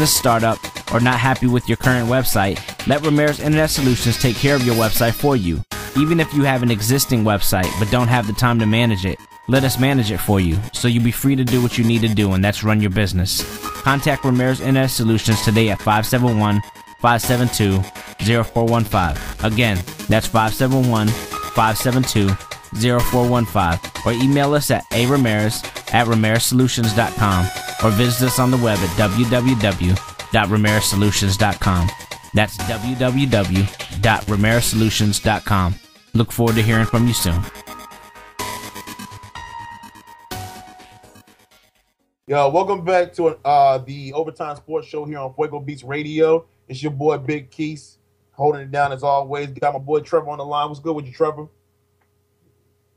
startup, or not happy with your current website, let Ramirez Internet Solutions take care of your website for you. Even if you have an existing website but don't have the time to manage it, let us manage it for you so you'll be free to do what you need to do, and that's run your business. Contact Ramirez Internet Solutions today at 571-572-0415. Again, that's 571-572-0415. Or email us at aramirez@ramirezzsolutions.com or visit us on the web at www.ramirezzsolutions.com. That's www.ramirezzsolutions.com. Look forward to hearing from you soon. Yo, welcome back to the Overtime Sports Show here on Fuego Beats Radio. It's your boy Big Keith, holding it down as always. Got my boy Trevor on the line. What's good with you, Trevor?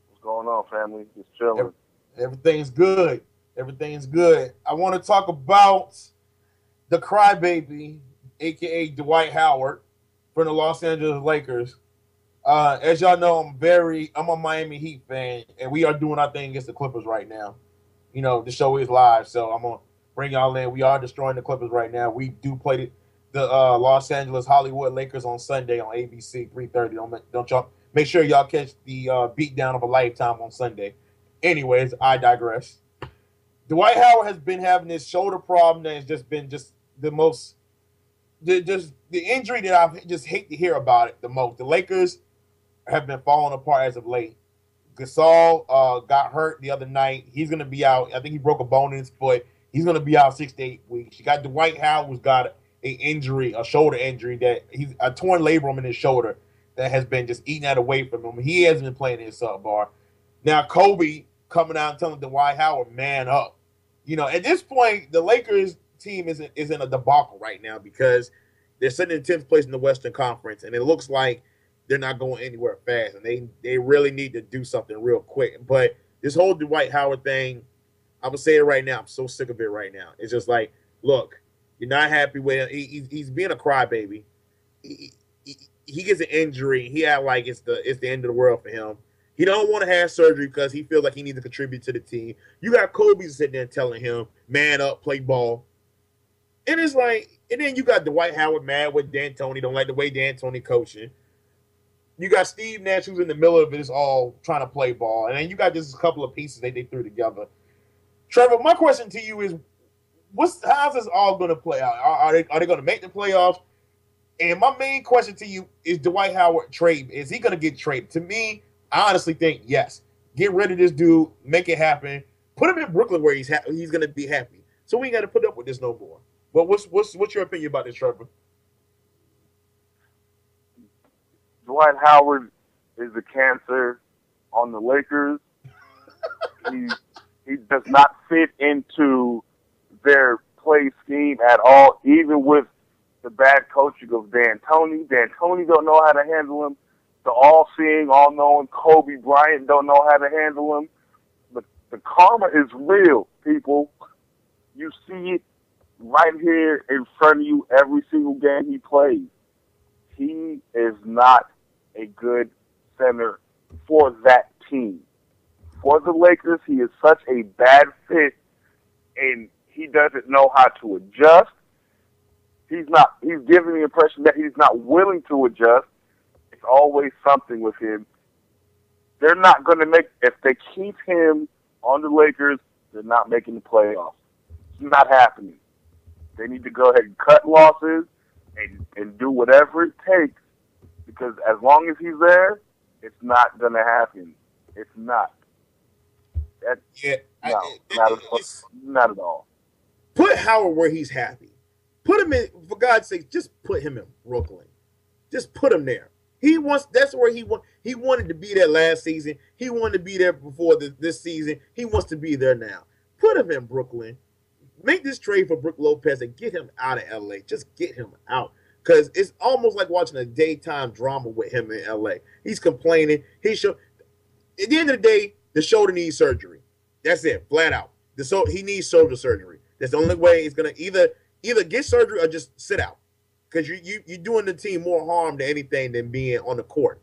What's going on, family? Just chilling. Everything's good. Everything's good. I want to talk about the crybaby, a.k.a. Dwight Howard, from the Los Angeles Lakers. As y'all know, I'm a Miami Heat fan, and we are doing our thing against the Clippers right now. You know, the show is live, so I'm going to bring y'all in. We are destroying the Clippers right now. We do play the Los Angeles Hollywood Lakers on Sunday on ABC 3:30. Don't y'all make sure y'all catch the beatdown of a lifetime on Sunday. Anyways, I digress. Dwight Howard has been having this shoulder problem that has just been the injury that I just hate to hear about it the most. The Lakers have been falling apart as of late. Gasol got hurt the other night. He's going to be out. I think he broke a bone in his foot. He's going to be out 6 to 8 weeks. You got Dwight Howard, who's got a shoulder injury, that he's a torn labrum in his shoulder that has been just eating that away from him. He hasn't been playing his subpar. Now Kobe coming out and telling Dwight Howard, man up. You know, at this point, the Lakers team is in a debacle right now because they're sitting in 10th place in the Western Conference, and it looks like they're not going anywhere fast, and they really need to do something real quick. But this whole Dwight Howard thing, I would say it right now, I'm so sick of it right now. It's just like, look, you're not happy with him. He's being a crybaby. He gets an injury. He had like it's the end of the world for him. He don't want to have surgery because he feels like he needs to contribute to the team. You got Kobe sitting there telling him, man up, play ball. And it's like, and then you got Dwight Howard mad with D'Antoni, don't like the way D'Antoni coaching. You got Steve Nash, who's in the middle of it, is all trying to play ball. And then you got just a couple of pieces they threw together. Trevor, my question to you is, how's this all going to play out? Are they going to make the playoffs? And my main question to you is, Dwight Howard trade? Is he going to get traded? To me, I honestly think yes. Get rid of this dude, make it happen. Put him in Brooklyn where he's going to be happy. So we ain't got to put up with this no more. But what's your opinion about this, Trevor? Dwight Howard is a cancer on the Lakers. He does not fit into their play scheme at all, even with the bad coaching of D'Antoni. D'Antoni don't know how to handle him. The all-seeing, all-knowing Kobe Bryant don't know how to handle him. But the karma is real, people. You see it right here in front of you every single game he plays. He is not a good center for that team. For the Lakers, he is such a bad fit, and he doesn't know how to adjust. He's giving the impression that he's not willing to adjust. It's always something with him. They're not going to if they keep him on the Lakers, they're not making the playoffs. It's not happening. They need to go ahead and cut losses and do whatever it takes, because as long as he's there, It's not gonna happen. It's not. That, Yeah, no, not at all. put Howard where he's happy. Put him in, for God's sake, just put him in Brooklyn. Just put him there. That's where he wanted to be there last season. He wanted to be there before this season. He wants to be there now. Put him in Brooklyn. Make this trade for Brook Lopez and get him out of LA. Just get him out. Because it's almost like watching a daytime drama with him in LA. He's complaining. At the end of the day, the shoulder needs surgery. That's it, flat out. He needs shoulder surgery. That's the only way he's gonna either get surgery or just sit out. Because you're doing the team more harm to anything than being on the court.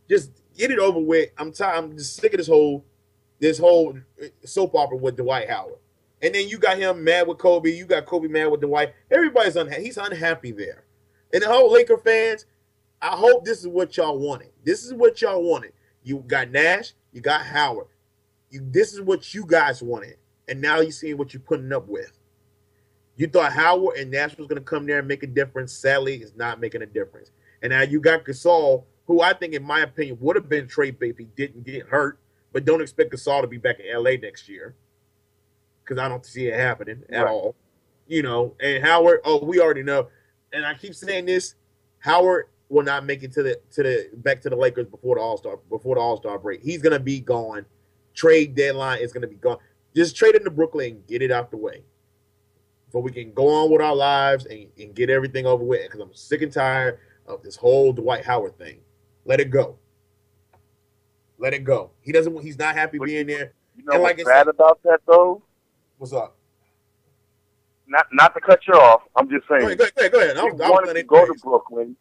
Just get it over with. I'm tired. I'm just sick of this whole soap opera with Dwight Howard. And then you got him mad with Kobe. You got Kobe mad with Dwight. Everybody's unhappy. He's unhappy there. And the whole Laker fans, I hope this is what y'all wanted. This is what y'all wanted. You got Nash. You got Howard. This is what you guys wanted. And now you're seeing what you're putting up with. You thought Howard and Nash was going to come there and make a difference. Sadly, it's not making a difference. And now you got Gasol, who I think, in my opinion, would have been trade bait if he didn't get hurt. But don't expect Gasol to be back in L.A. next year, because I don't see it happening at all. And Howard, we already know. And I keep saying this, Howard will not make it back to the Lakers before the All-Star break. He's going to be gone. Trade deadline is going to be gone. Just trade him to Brooklyn and get it out the way, so we can go on with our lives and get everything over with. Because I'm sick and tired of this whole Dwight Howard thing. Let it go. Let it go. He's not happy being there. You know what's bad about that, though? What's up? Not to cut you off. I'm just saying. Go ahead. He wanted to go to Brooklyn.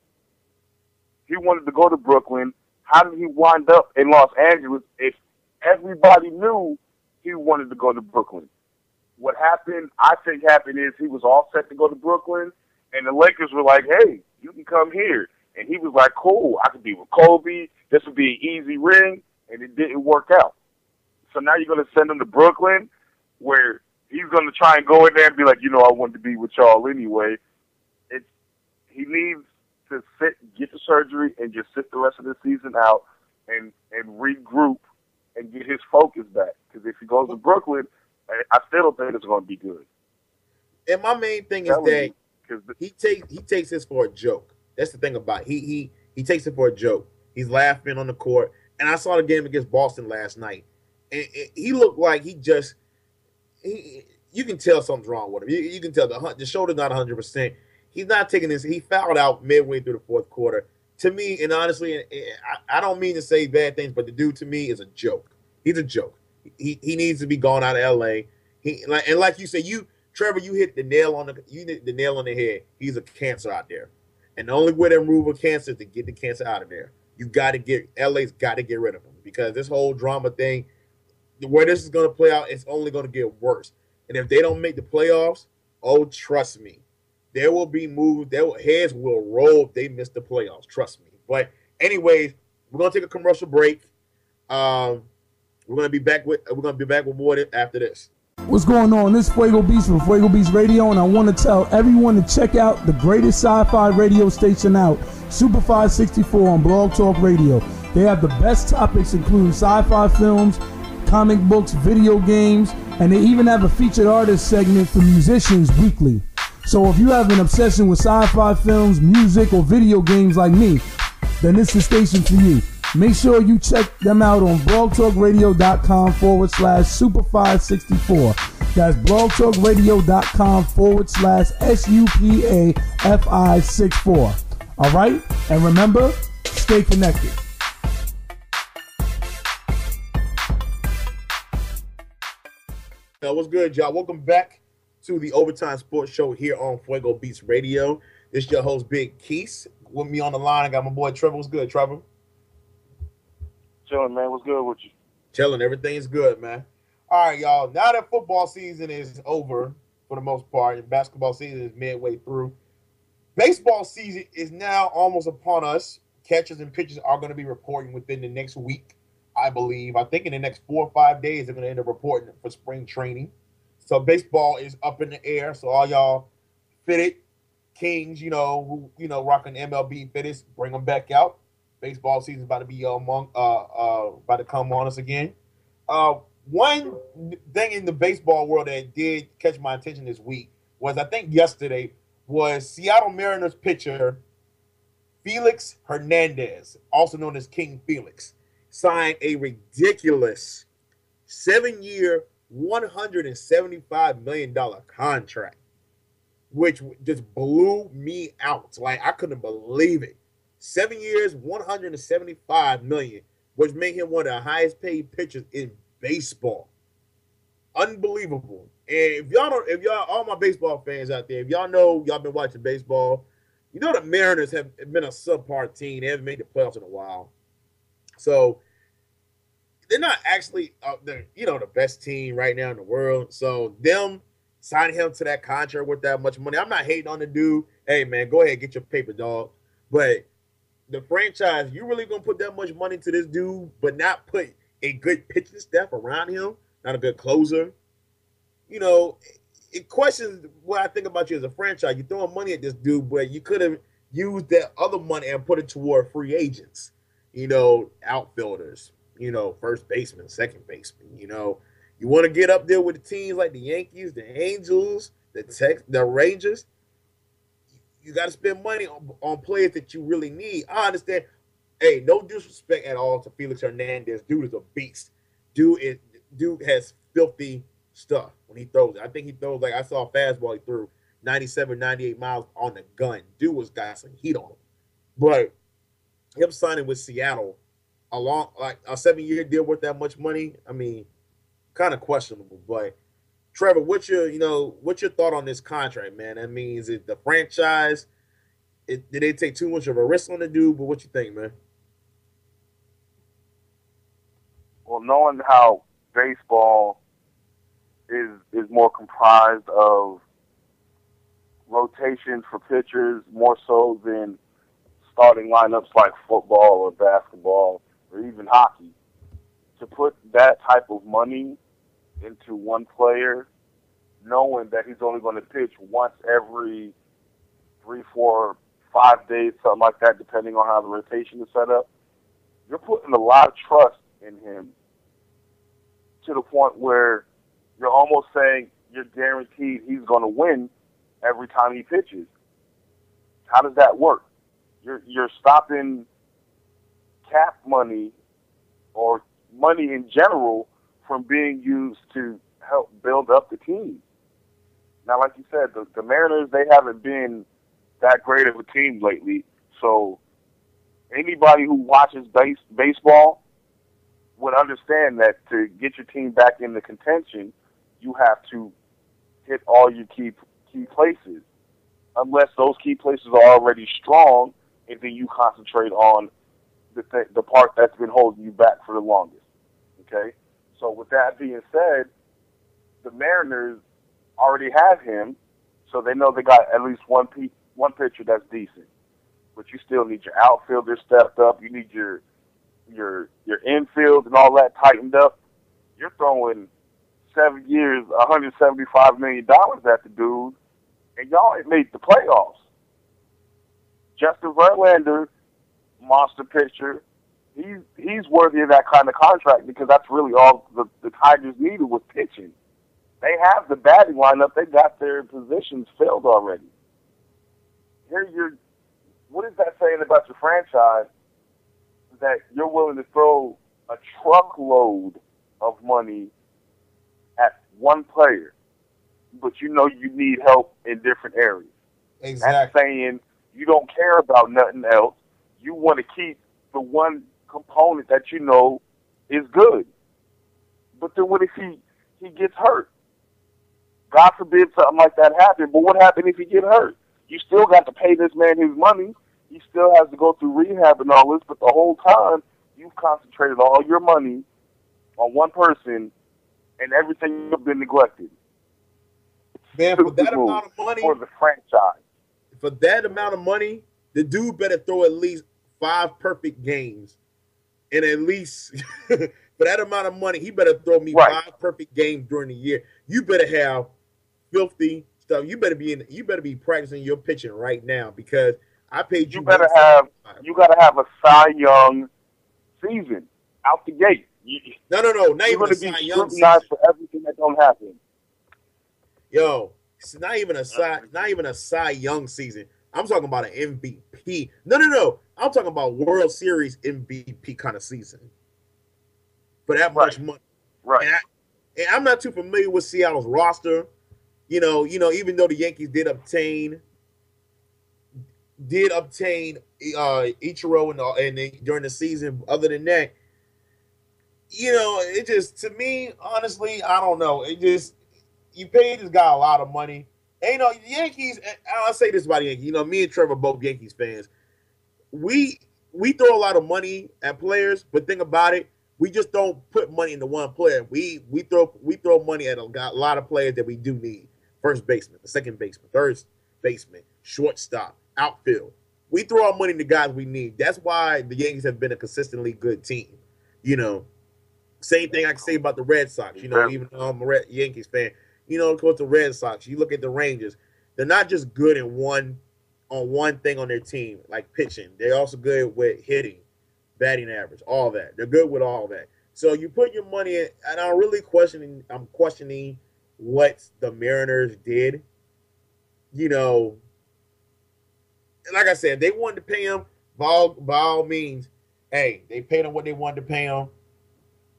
He wanted to go to Brooklyn. How did he wind up in Los Angeles if everybody knew he wanted to go to Brooklyn? What happened, I think is he was all set to go to Brooklyn, and the Lakers were like, hey, you can come here. And he was like, cool, I could be with Kobe. This would be an easy ring, and it didn't work out. So now you're going to send him to Brooklyn, where he's going to try and go in there and be like, I wanted to be with y'all anyway. He needs to get the surgery, and just sit the rest of the season out and regroup and get his focus back. Because if he goes to Brooklyn, I still don't think it's going to be good. And my main thing is that he takes this for a joke. That's the thing about it. He takes it for a joke. He's laughing on the court. And I saw the game against Boston last night, and he looked like you can tell something's wrong with him. You can tell the shoulder's not 100%. He's not taking this. He fouled out midway through the fourth quarter. To me, and honestly, I don't mean to say bad things, but the dude to me is a joke. He's a joke. He needs to be gone out of L.A. Like you said, Trevor, you hit the nail on the head. He's a cancer out there, and the only way to remove a cancer is to get the cancer out of there. LA's got to get rid of him, because this whole drama thing, where this is going to play out, it's only going to get worse. And if they don't make the playoffs, trust me, there will be moves. Heads will roll if they miss the playoffs. Trust me. But anyways, we're going to take a commercial break. We're going to be back with more after this. What's going on? This is Fuego Beats from Fuego Beats Radio, and I want to tell everyone to check out the greatest sci-fi radio station out, Super 564 on Blog Talk Radio. They have the best topics, including sci-fi films, comic books, video games, and they even have a featured artist segment for musicians weekly. So if you have an obsession with sci-fi films, music, or video games like me, then this is the station for you. Make sure you check them out on blogtalkradio.com/Super564. That's blogtalkradio.com/SUPAFI64. All right? And remember, stay connected. What's good, y'all? Welcome back to the Overtime Sports Show here on Fuego Beats Radio. This is your host, Big Keese. With me on the line, I got my boy Trevor. What's good, Trevor? Chilling, man. What's good with you? Chilling. Everything is good, man. All right, y'all. Now that football season is over for the most part, and basketball season is midway through, baseball season is now almost upon us. Catchers and pitchers are going to be reporting within the next week, I believe. I think in the next 4 or 5 days, they're going to end up reporting for spring training. So baseball is up in the air. So all y'all fitted kings, who rocking MLB fitteds, bring them back out. Baseball season's about to be about to come on us again. One thing in the baseball world that did catch my attention this week was, I think yesterday, was Seattle Mariners pitcher Felix Hernandez, also known as King Felix, signed a ridiculous 7-year, $175 million contract, which just blew me out. Like, I couldn't believe it. 7 years, $175 million, which made him one of the highest paid pitchers in baseball. Unbelievable. And if y'all, all my baseball fans out there, if y'all know, y'all been watching baseball, you know the Mariners have been a subpar team. They haven't made the playoffs in a while. So they're not actually the best team right now in the world. So them signing him to that contract with that much money, I'm not hating on the dude. Hey, man, go ahead, get your paper, dog. But the franchise, you really going to put that much money to this dude but not put a good pitching staff around him, not a good closer? You know, it questions what I think about you as a franchise. You're throwing money at this dude, but you could have used that other money and put it toward free agents, outfielders, first baseman, second baseman. You want to get up there with the teams like the Yankees, the Angels, the Rangers. You got to spend money on players that you really need. I understand. Hey, no disrespect at all to Felix Hernandez. Dude is a beast. Dude has filthy stuff when he throws it. I think he throws, like, I saw a fastball he threw 97, 98 miles on the gun. Dude was got some heat on him. But him signing with Seattle, a 7-year deal worth that much money, I mean, kind of questionable. But Trevor, what's your thought on this contract, man? I mean, is it the franchise? Did they take too much of a risk on the dude? But what you think, man? Well, knowing how baseball is more comprised of rotations for pitchers more so than starting lineups like football or basketball or even hockey, to put that type of money into one player, knowing that he's only going to pitch once every 3, 4, 5 days, something like that, depending on how the rotation is set up, you're putting a lot of trust in him to the point where you're almost saying you're guaranteed he's going to win every time he pitches. How does that work? You're stopping cap money or money in general from being used to help build up the team. Now, like you said, the Mariners, they haven't been that great of a team lately. So anybody who watches baseball would understand that to get your team back into contention, you have to hit all your key places. Unless those key places are already strong, and then you concentrate on the part that's been holding you back for the longest. Okay? So with that being said, the Mariners already have him, so they know they got at least one pitcher that's decent. But you still need your outfielder stepped up. You need your infield and all that tightened up. You're throwing 7 years, $175 million at the dude, and y'all ain't made the playoffs. Justin Verlander, monster pitcher, he's worthy of that kind of contract because that's really all the Tigers needed was pitching. They have the batting lineup. They got their positions filled already. What is that saying about your franchise that you're willing to throw a truckload of money at one player, but you know you need help in different areas? Exactly. That's saying you don't care about nothing else. You want to keep the one component that you know is good. But then what if he gets hurt? God forbid something like that happen. But what happens if he get hurt? You still got to pay this man his money. He still has to go through rehab and all this. But the whole time, you've concentrated all your money on one person, and everything you've been neglected. Man, for that amount of money, for the franchise, for that amount of money, the dude better throw at least 5 perfect games, and at least for that amount of money, he better throw me 5 perfect games during the year. You better have filthy stuff. You better be practicing your pitching right now, because I paid you. You gotta have a Cy Young season out the gate. No, not You're even going a to be Cy Young season. scrutinized for everything that don't happen. Yo, it's not even a Cy Young season. I'm talking about an MVP. No. I'm talking about World Series MVP kind of season. For that much money. Right. And I'm not too familiar with Seattle's roster. You know, even though the Yankees did obtain Ichiro during the season. Other than that, it just, to me, honestly, I don't know. It just, you paid this guy a lot of money. And, the Yankees, I'll say this about the Yankees. Me and Trevor are both Yankees fans. We throw a lot of money at players, but think about it, we just don't put money into one player. We throw money at a lot of players that we do need. First baseman, second baseman, third baseman, shortstop, outfield. We throw our money into guys we need. That's why the Yankees have been a consistently good team. Same thing I can say about the Red Sox. Even though I'm a Yankees fan, of course the Red Sox. You look at the Rangers; they're not just good in one thing on their team, like pitching. They're also good with hitting, batting average, all that. They're good with all that. So you put your money in, and I'm questioning what the Mariners did. Like I said, they wanted to pay him by all means. Hey, they paid him what they wanted to pay him.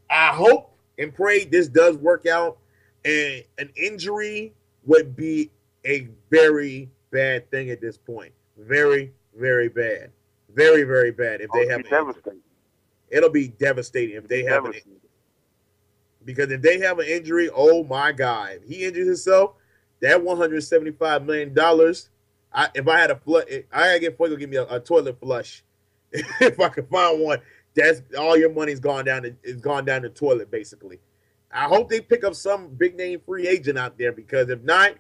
I hope and pray this does work out. And an injury would be a very bad thing at this point. Very, very bad. Very, very bad. If they have an injury. It'll be devastating if they have an injury. Because if they have an injury, oh my God, if he injures himself, that $175 million. If I had a flush, I gotta get Fuego give me a toilet flush. If I could find one, that's all your money's gone down the toilet, basically. I hope they pick up some big name free agent out there, because if not,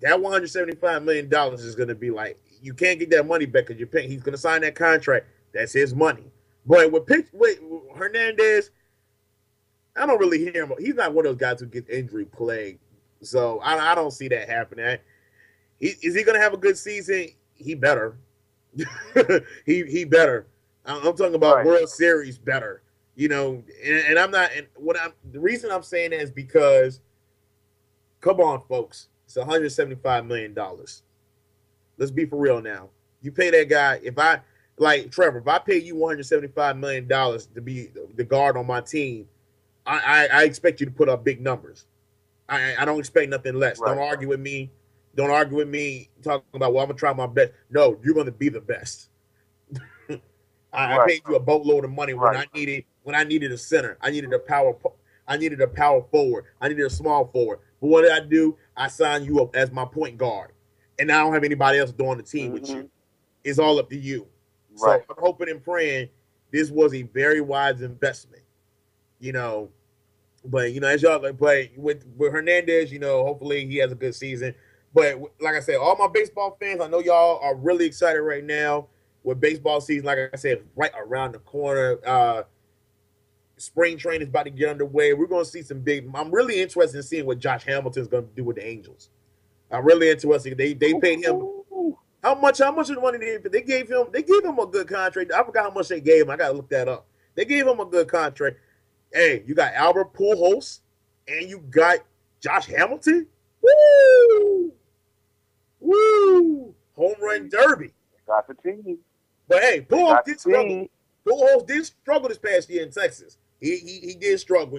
that $175 million is going to be like, you can't get that money back because you're paying. He's going to sign that contract. That's his money. But with Hernandez, I don't really hear him. He's not one of those guys who gets injury plagued. So I don't see that happening. Is he going to have a good season? He better. he better. I'm talking about World Series better. And I'm not. And the reason I'm saying that is because, come on, folks, it's $175 million. Let's be for real now. You pay that guy. Trevor, if I pay you $175 million to be the guard on my team, I expect you to put up big numbers. I don't expect nothing less. Right. Don't argue with me talking about, well, I'm gonna try my best. No, you're gonna be the best. I paid you a boatload of money when I needed a center. I needed a power forward. I needed a small forward. But what did I do? I signed you up as my point guard. And I don't have anybody else doing the team with you. It's all up to you. Right. So I'm hoping and praying this was a very wise investment. But as y'all play with Hernandez, hopefully he has a good season. But like I said, all my baseball fans, I know y'all are really excited right now with baseball season. Like I said, right around the corner. Spring training is about to get underway. We're going to see some big. I'm really interested in seeing what Josh Hamilton's going to do with the Angels. I'm really interested. They paid him how much money they gave him? They gave him a good contract. I forgot how much they gave him. I got to look that up. They gave him a good contract. Hey, you got Albert Pujols and you got Josh Hamilton. Woo! Home run derby. Got the team. But hey, Pujols did struggle. Pujols did struggle this past year in Texas. He did struggle,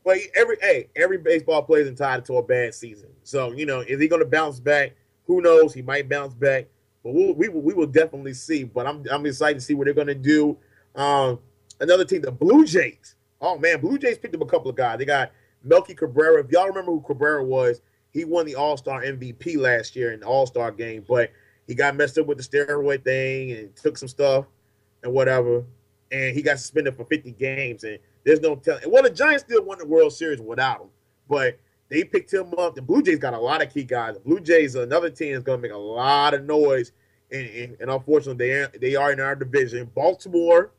But every baseball player is entitled to a bad season. So, is he going to bounce back? Who knows? He might bounce back. But we will definitely see. But I'm excited to see what they're going to do. Another team, the Blue Jays. Oh, man, Blue Jays picked up a couple of guys. They got Melky Cabrera. If y'all remember who Cabrera was, he won the All-Star MVP last year in the All-Star game. But he got messed up with the steroid thing and took some stuff and whatever. And he got suspended for 50 games. And there's no telling. Well, the Giants still won the World Series without him. But they picked him up. The Blue Jays got a lot of key guys. The Blue Jays are another team that's going to make a lot of noise. And unfortunately, they are in our division. Baltimore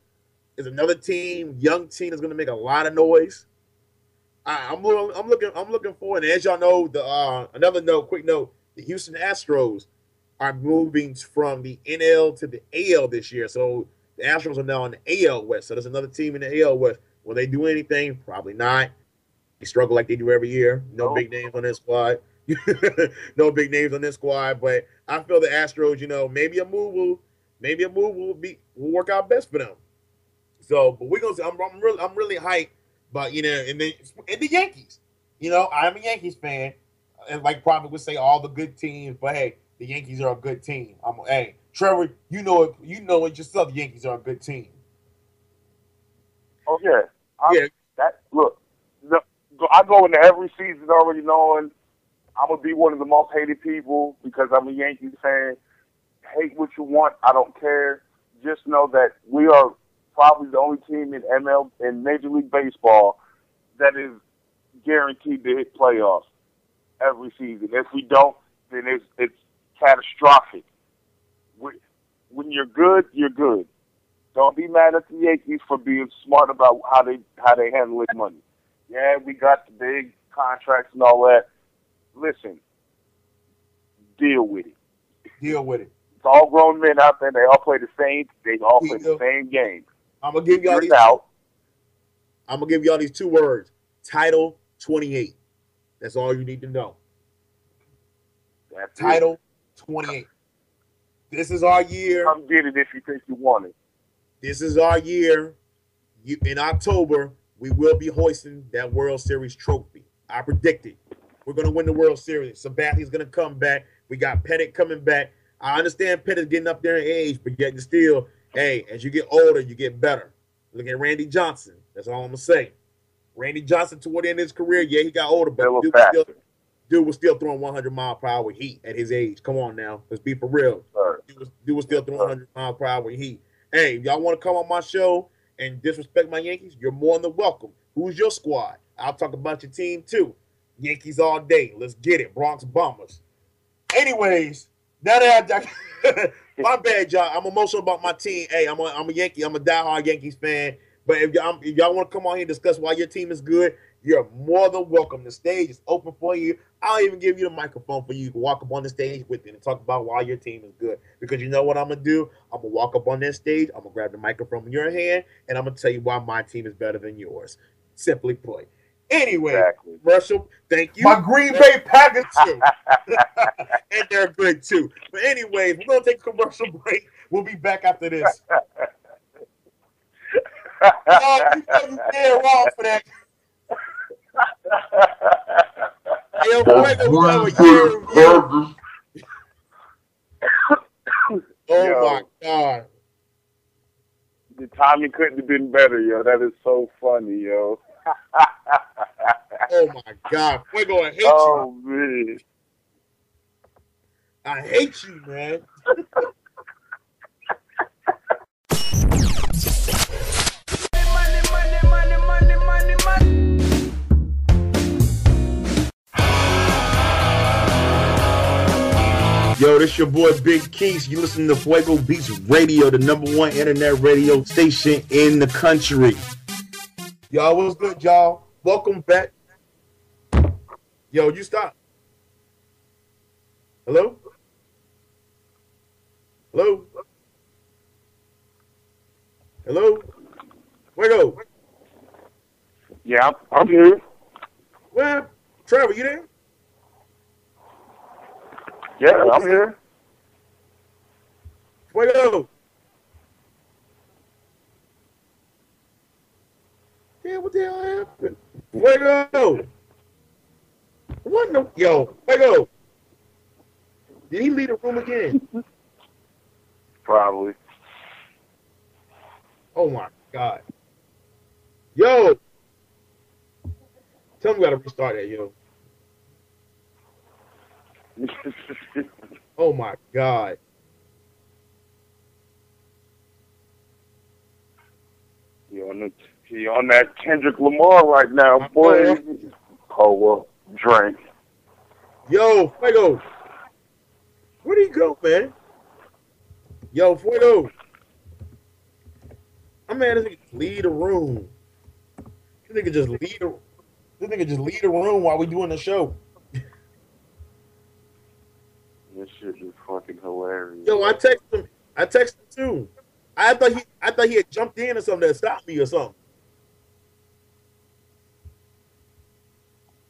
is another team, young team that's going to make a lot of noise. I'm looking forward. And as y'all know, quick note, the Houston Astros, are moving from the NL to the AL this year. So the Astros are now in the AL West. So there's another team in the AL West. Will they do anything? Probably not. They struggle like they do every year. No big names on this squad. No big names on this squad. But I feel the Astros, maybe a move will work out best for them. So, but we're gonna. I'm really hyped. But and the Yankees. I'm a Yankees fan, and like probably would say all the good teams. But hey, the Yankees are a good team. Hey, Trevor, you know it yourself. The Yankees are a good team. Oh yeah, Yeah. I go into every season already knowing I'm gonna be one of the most hated people because I'm a Yankees fan. Hate what you want, I don't care. Just know that we are probably the only team in Major League Baseball that is guaranteed to hit playoffs every season. If we don't, then it's catastrophic. When you're good, you're good. Don't be mad at the Yankees for being smart about how they handle their money. Yeah, we got the big contracts and all that. Listen, deal with it. Deal with it. It's all grown men out there. They all play the same. They all play the same game. I'm gonna give y'all these 2 words. Title 28. That's all you need to know. That's Title 28. This is our year. Come get it if you think you want it. This is our year. In October, we will be hoisting that World Series trophy. I predict it. We're going to win the World Series. Sabathia's going to come back. We got Pettit coming back. I understand Pettit's getting up there in age, but yet still, hey, as you get older, you get better. Look at Randy Johnson. That's all I'm going to say. Randy Johnson, toward the end of his career, yeah, he got older, but dude was still throwing 100-mile-per-hour heat at his age. Come on now. Let's be for real. Dude was still throwing 100-mile-per-hour heat. Hey, if y'all want to come on my show and disrespect my Yankees, you're more than welcome. Who's your squad? I'll talk about your team, too. Yankees all day. Let's get it. Bronx Bombers. Anyways, now that my bad, y'all. I'm emotional about my team. Hey, I'm a Yankee. I'm a diehard Yankees fan. But if y'all want to come on here and discuss why your team is good, you're more than welcome. The stage is open for you. I'll even give you the microphone for you. You can walk up on the stage with it and talk about why your team is good. Because you know what I'm going to do? I'm going to walk up on that stage. I'm going to grab the microphone in your hand, and I'm going to tell you why my team is better than yours. Simply put. Anyway, exactly. Russell, thank you. My Green Bay Packers too. And they're good too. But anyways, we're going to take a commercial break. We'll be back after this. You dead wrong for that. Oh my God. The timing couldn't have been better, yo. That is so funny, yo. Oh my God. Fuego, I hate you. Oh, man. I hate you, man. Yo, this your boy Big Keys. You listen to Fuego Beats Radio, the #1 internet radio station in the country. Y'all, what's good, y'all? Welcome back. Yo, you stop. Hello? Hello? Hello? Fuego. Yeah, I'm here. Well, Trevor, you there? Yeah, I'm here. Fuego. Damn, what the hell happened? Fuego. What the? Yo, Fuego. Did he leave the room again? Probably. Oh my God. Yo. Tell me we gotta restart that, yo. Oh my God. He on that Kendrick Lamar right now, boy. Oh, well, drink. Yo, Fuego. Where'd he go, man? Yo, Fuego. My man, this nigga just leave the room. This nigga just leave the room while we doing the show. This shit is fucking hilarious. hilarious. Yo, I texted him too. I thought he had jumped in or something that stopped me or something.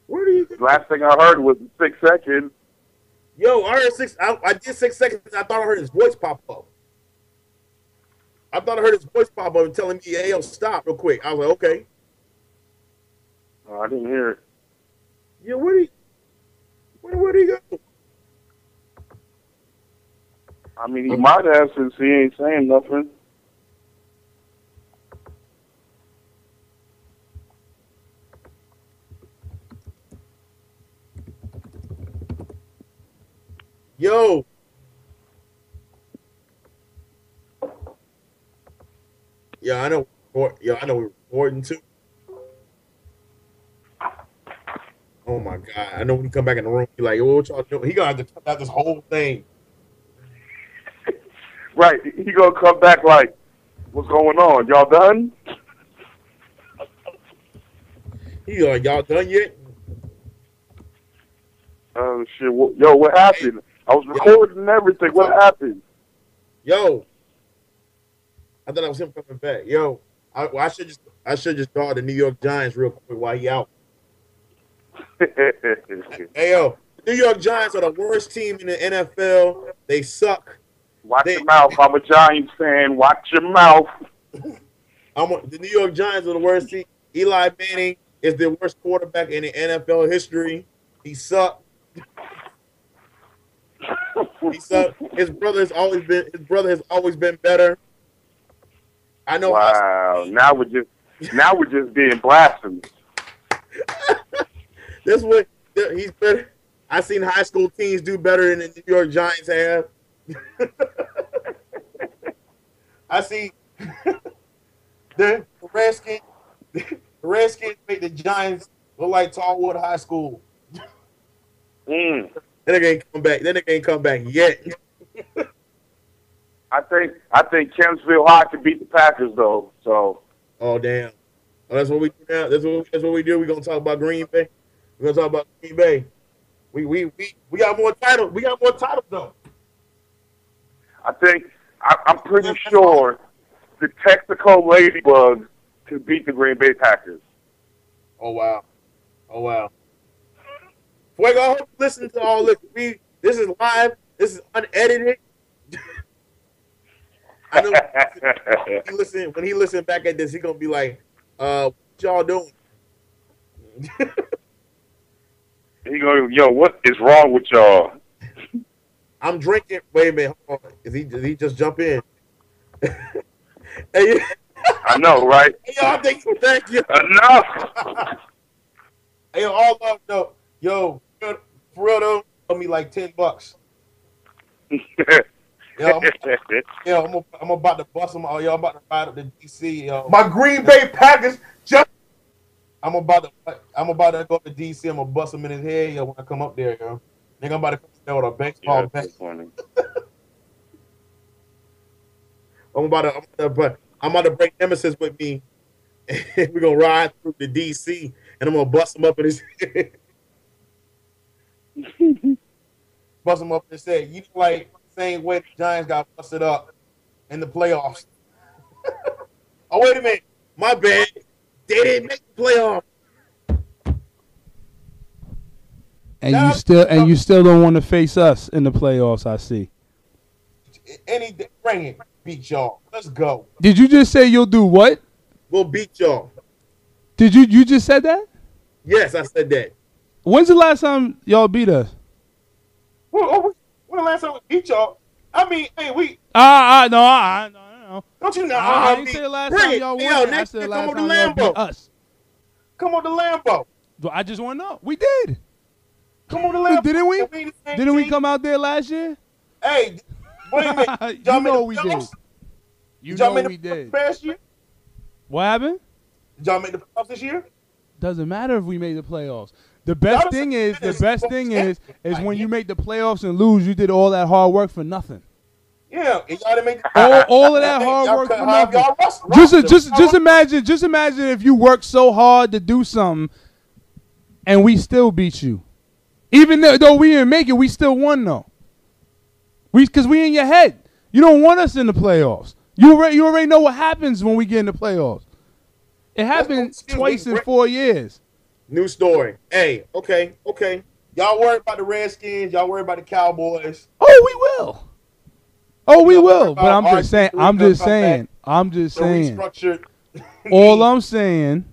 Where do you get? Last thing I heard was 6 seconds. Yo, I heard I did 6 seconds. I thought I heard his voice pop up. I thought I heard his voice pop up and telling me, "Hey, yo, stop real quick." I was like, "Okay." Oh, I didn't hear it. Yeah, where did he go? I mean, he might have since he ain't saying nothing. Yo. Yeah, I know. Yeah, I know we're recording too. Oh my God! I know when he come back in the room, he like, "What y'all doing?" He gonna have to cut out this whole thing. Right, he gonna come back like, "What's going on? Y'all done?" He like, "Y'all done yet?" Oh shit! Yo, what happened? I was recording and everything. What happened? Yo, I thought that was him coming back. Yo, I should just draw the New York Giants real quick while he out. Hey yo, the New York Giants are the worst team in the NFL. They suck. Watch your mouth. I'm a Giants fan. Watch your mouth. The New York Giants are the worst team. Eli Manning is the worst quarterback in the NFL history. He sucked. He sucked. His brother has always been better. I know. Wow. Now we're just being blasphemous. That's what he's better. I've seen high school teams do better than the New York Giants have. I see the Redskins make the Giants look like Tallwood High School. Then they can't come back. Then they can't come back yet. I think Kempsville High can beat the Packers though. So. Oh damn! Oh, that's what we do now. That's what we do. We're gonna talk about Green Bay. We're gonna talk about Green Bay. We got more titles. We got more titles though. I'm pretty sure the Texaco Ladybugs can beat the Green Bay Packers. Oh wow! Fuego, I hope you listen to all this. This is live. This is unedited. I know when he listen back at this, he gonna be like, "What y'all doing?" He go, "Yo, what is wrong with y'all?" I'm drinking. Wait a minute. Hold on. Did he just jump in? Hey, I know, right? Hey, yo, thank you. Enough. Hey, yo, all love though. Yo, for real though, owe me like $10. Yo, I'm about to bust them. Oh, yo, I'm about to ride up to DC. Yo. My Green Bay Packers just. I'm about to go to DC. I'm gonna bust him in his head, yo, when I come up there, yo. Nigga, I'm about to come there with a baseball bat. I'm about to bring Nemesis with me. We're gonna ride through the DC, and I'm gonna bust him up in his head. Bust him up and say, "You know, like same way the Giants got busted up in the playoffs." Oh wait a minute, my bad. They didn't make the playoffs. And you still don't want to face us in the playoffs, I see. Bring it. Beat y'all. Let's go. Did you just say you'll do what? We'll beat y'all. Did you just said that? Yes, I said that. When's the last time y'all beat us? When the last time we beat y'all? I mean, hey, we. No. Don't you know? I didn't say the last time y'all won. I said the last time y'all beat us. Come on the Lambo. I just want to know. We did. Come on the Lambo. Didn't we? Didn't we come out there last year? Hey, wait a minute. You know we did. You know we did. Past year? What happened? Did y'all make the playoffs this year? Doesn't matter if we made the playoffs. The best thing is when you make the playoffs and lose, you did all that hard work for nothing. Yeah, and y'all didn't make the all of that hard work for nothing. Just imagine if you worked so hard to do something and we still beat you. Even though we didn't make it, we still won though. Because we in your head. You don't want us in the playoffs. You already know what happens when we get in the playoffs. It happened twice in 4 years. New story. Hey, okay. Y'all worried about the Redskins. Y'all worried about the Cowboys. Oh, we will. Oh, we will. But I'm just saying. I'm just saying. Restructured. All I'm saying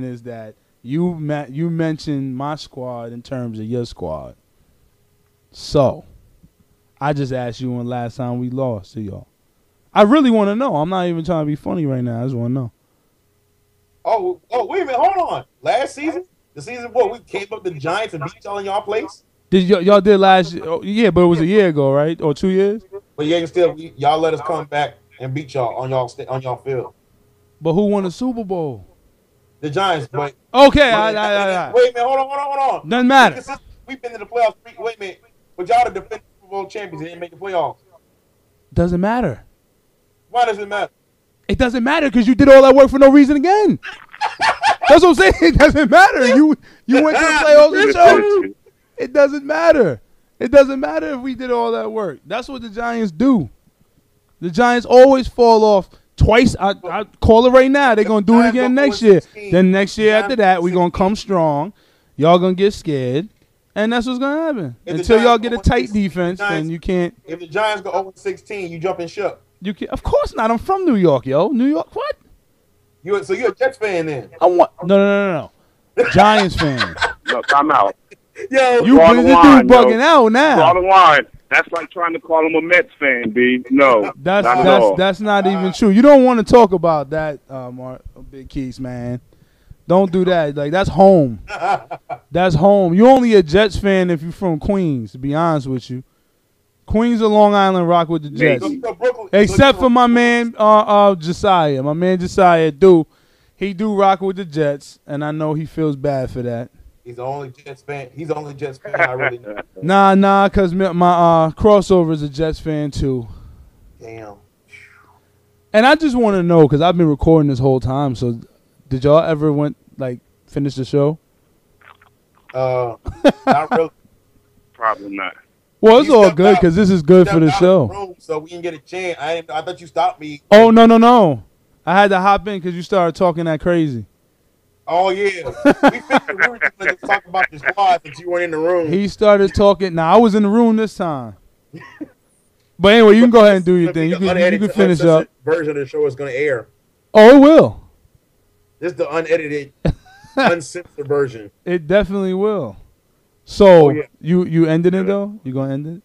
is that you mentioned my squad in terms of your squad. So, I just asked you when last time we lost to y'all. I really want to know. I'm not even trying to be funny right now. I just want to know. Oh, wait a minute. Hold on. Last season? The season what? We came up the Giants and beat y'all in y'all place? Did y'all did last year? Oh, yeah, but it was a year ago, right? Or 2 years? But yeah, y'all let us come back and beat y'all on y'all field. But who won the Super Bowl? The Giants, but okay, wait a minute, hold on. Doesn't matter. We've been to the playoffs. Wait a minute, but y'all the defending Super Bowl champions. They didn't make the playoffs. Doesn't matter. Why does it matter? It doesn't matter because you did all that work for no reason again. That's what I'm saying. It doesn't matter. You went to the playoffs and choked. It doesn't matter. It doesn't matter if we did all that work. That's what the Giants do. The Giants always fall off twice. I call it right now. They're going to do it again next year. Then next year after that, we're going to come strong. Y'all going to get scared. And that's what's going to happen. Until y'all get a tight defense, then you can't. If the Giants go 0-16, you jump in ship. You can, of course not. I'm from New York, yo. New York, what? So you're a Jets fan then? No. Giants fan. No, time out. Yo, you bugging out now. Draw the line. That's like trying to call him a Mets fan, B. No, that's not even true. You don't want to talk about that, Big Keys, man. Don't do that. Like, that's home. That's home. You're only a Jets fan if you're from Queens, to be honest with you. Queens or Long Island rock with the Jets. Except for my man Josiah. My man Josiah he do rock with the Jets, and I know he feels bad for that. He's the only Jets fan. He's the only Jets fan I really know. Nah, because my crossover is a Jets fan too. Damn. And I just want to know, because I've been recording this whole time, so did y'all ever finish the show? Not really. Probably not. Well, it's all good because this is good for the show. So we can get a chance. I thought you stopped me. Oh, no. I had to hop in because you started talking that crazy. Oh, yeah. We were just talking about the squad since you weren't in the room. He started talking. Now, I was in the room this time. But anyway, you can go ahead and do your thing. You can finish up. Version of the show is going to air. Oh, it will. This is the unedited, uncensored version. It definitely will. So, you ended it, though? You going to end it?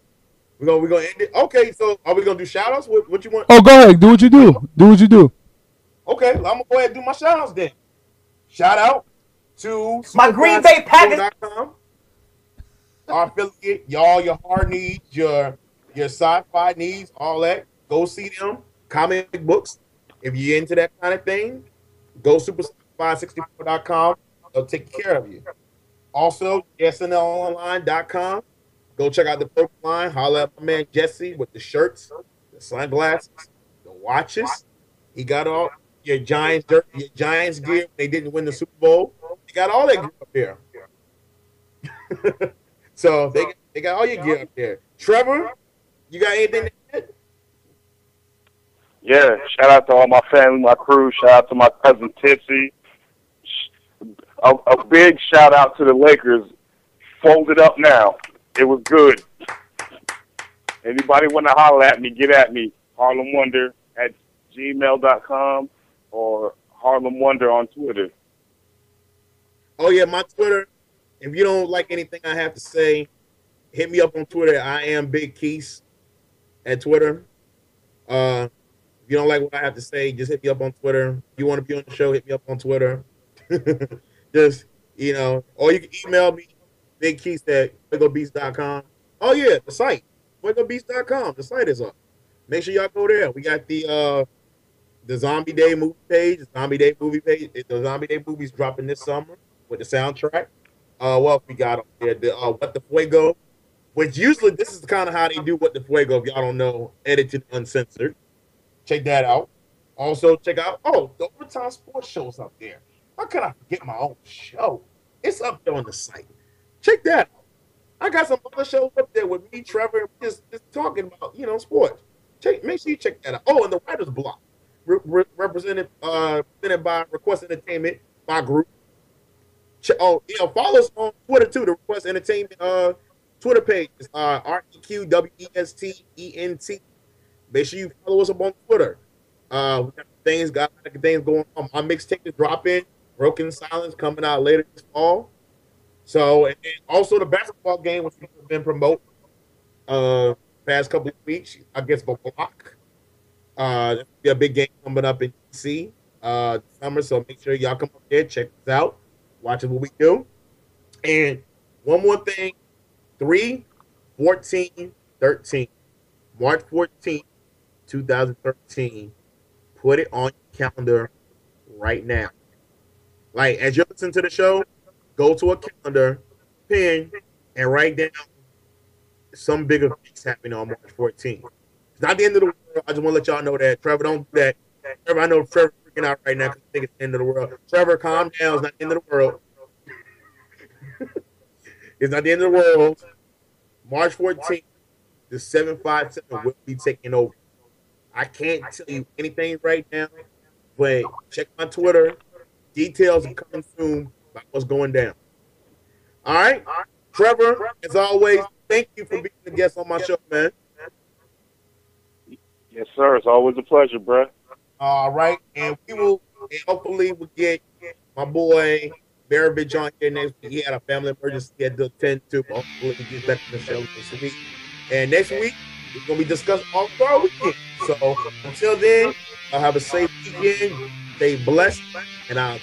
We're gonna end it? Okay, so are we going to do shout-outs? What you want? Oh, go ahead. Do what you do. Okay, I'm going to go ahead and do my shout-outs then. Shout out to my Green Bay Packers. Our affiliate, y'all, your hard needs, your sci-fi needs, all that. Go see them. Comic books. If you're into that kind of thing, go supersci64.com. They'll take care of you. Also, snlonline.com. Go check out the Purple line. Holla at my man Jesse with the shirts, the sunglasses, the watches. He got all your Giants gear. They didn't win the Super Bowl. They got all that gear up there. So they got all your gear up there. Trevor, you got anything to add? Yeah, shout out to all my family, my crew. Shout out to my cousin Tipsy. A big shout out to the Lakers. Fold it up now. It was good. Anybody want to holler at me, get at me. HarlemWonder@gmail.com or Harlem Wonder on Twitter. Oh, yeah, my Twitter. If you don't like anything I have to say, hit me up on Twitter. I am Big Keys at Twitter. If you don't like what I have to say, just hit me up on Twitter. If you want to be on the show, hit me up on Twitter. Just, or you can email me, bigkeys@fuegobeats.com. Oh, yeah, the site, fuegobeats.com. The site is up. Make sure y'all go there. We got the Zombie Day movie page, the Zombie Day movie page. The Zombie Day movie's dropping this summer with the soundtrack. What we got up there? The What the Fuego, which usually this is kind of how they do What the Fuego. If y'all don't know, edited, uncensored. Check that out. Also, check out the Overtime Sports Show's up there. How can I forget my own show? It's up there on the site. Check that out. I got some other shows up there with me, Trevor, just talking about, sports. Make sure you check that out. Oh, and the Writer's Block, represented by Request Entertainment, my group. Follow us on Twitter too. The Request Entertainment Twitter page is REQWESTENT. Make sure you follow us up on Twitter. We got things going on. My mixtape is dropping. Broken Silence coming out later this fall. So, and also the basketball game, which we've been promoting past couple of weeks, I guess, for Block. There'll be a big game coming up in DC this summer, so make sure y'all come up there, check us out, watch what we do. And one more thing, 3/14/13, March 14th, 2013. Put it on your calendar right now. Like, as you listen to the show, go to a calendar, pen, and write down some bigger things happening on March 14th. It's not the end of the world. I just want to let y'all know that. Trevor, don't do that. Trevor, I know Trevor's freaking out right now because I think it's the end of the world. Trevor, calm down. It's not the end of the world. It's not the end of the world. March 14th, the 757 will be taking over. I can't tell you anything right now, but check my Twitter. Details are coming soon about what's going down. All right? Trevor, as always, thank you for being a guest on my show, man. Yes, sir. It's always a pleasure, bro. All right. And hopefully we'll get my boy Barovich on here next week. He had a family emergency he had to attend to, but hopefully he gets back to the show this week. And next week, we're going to be discussing All-Star Weekend. So until then, I'll have a safe weekend. Stay blessed. And I'll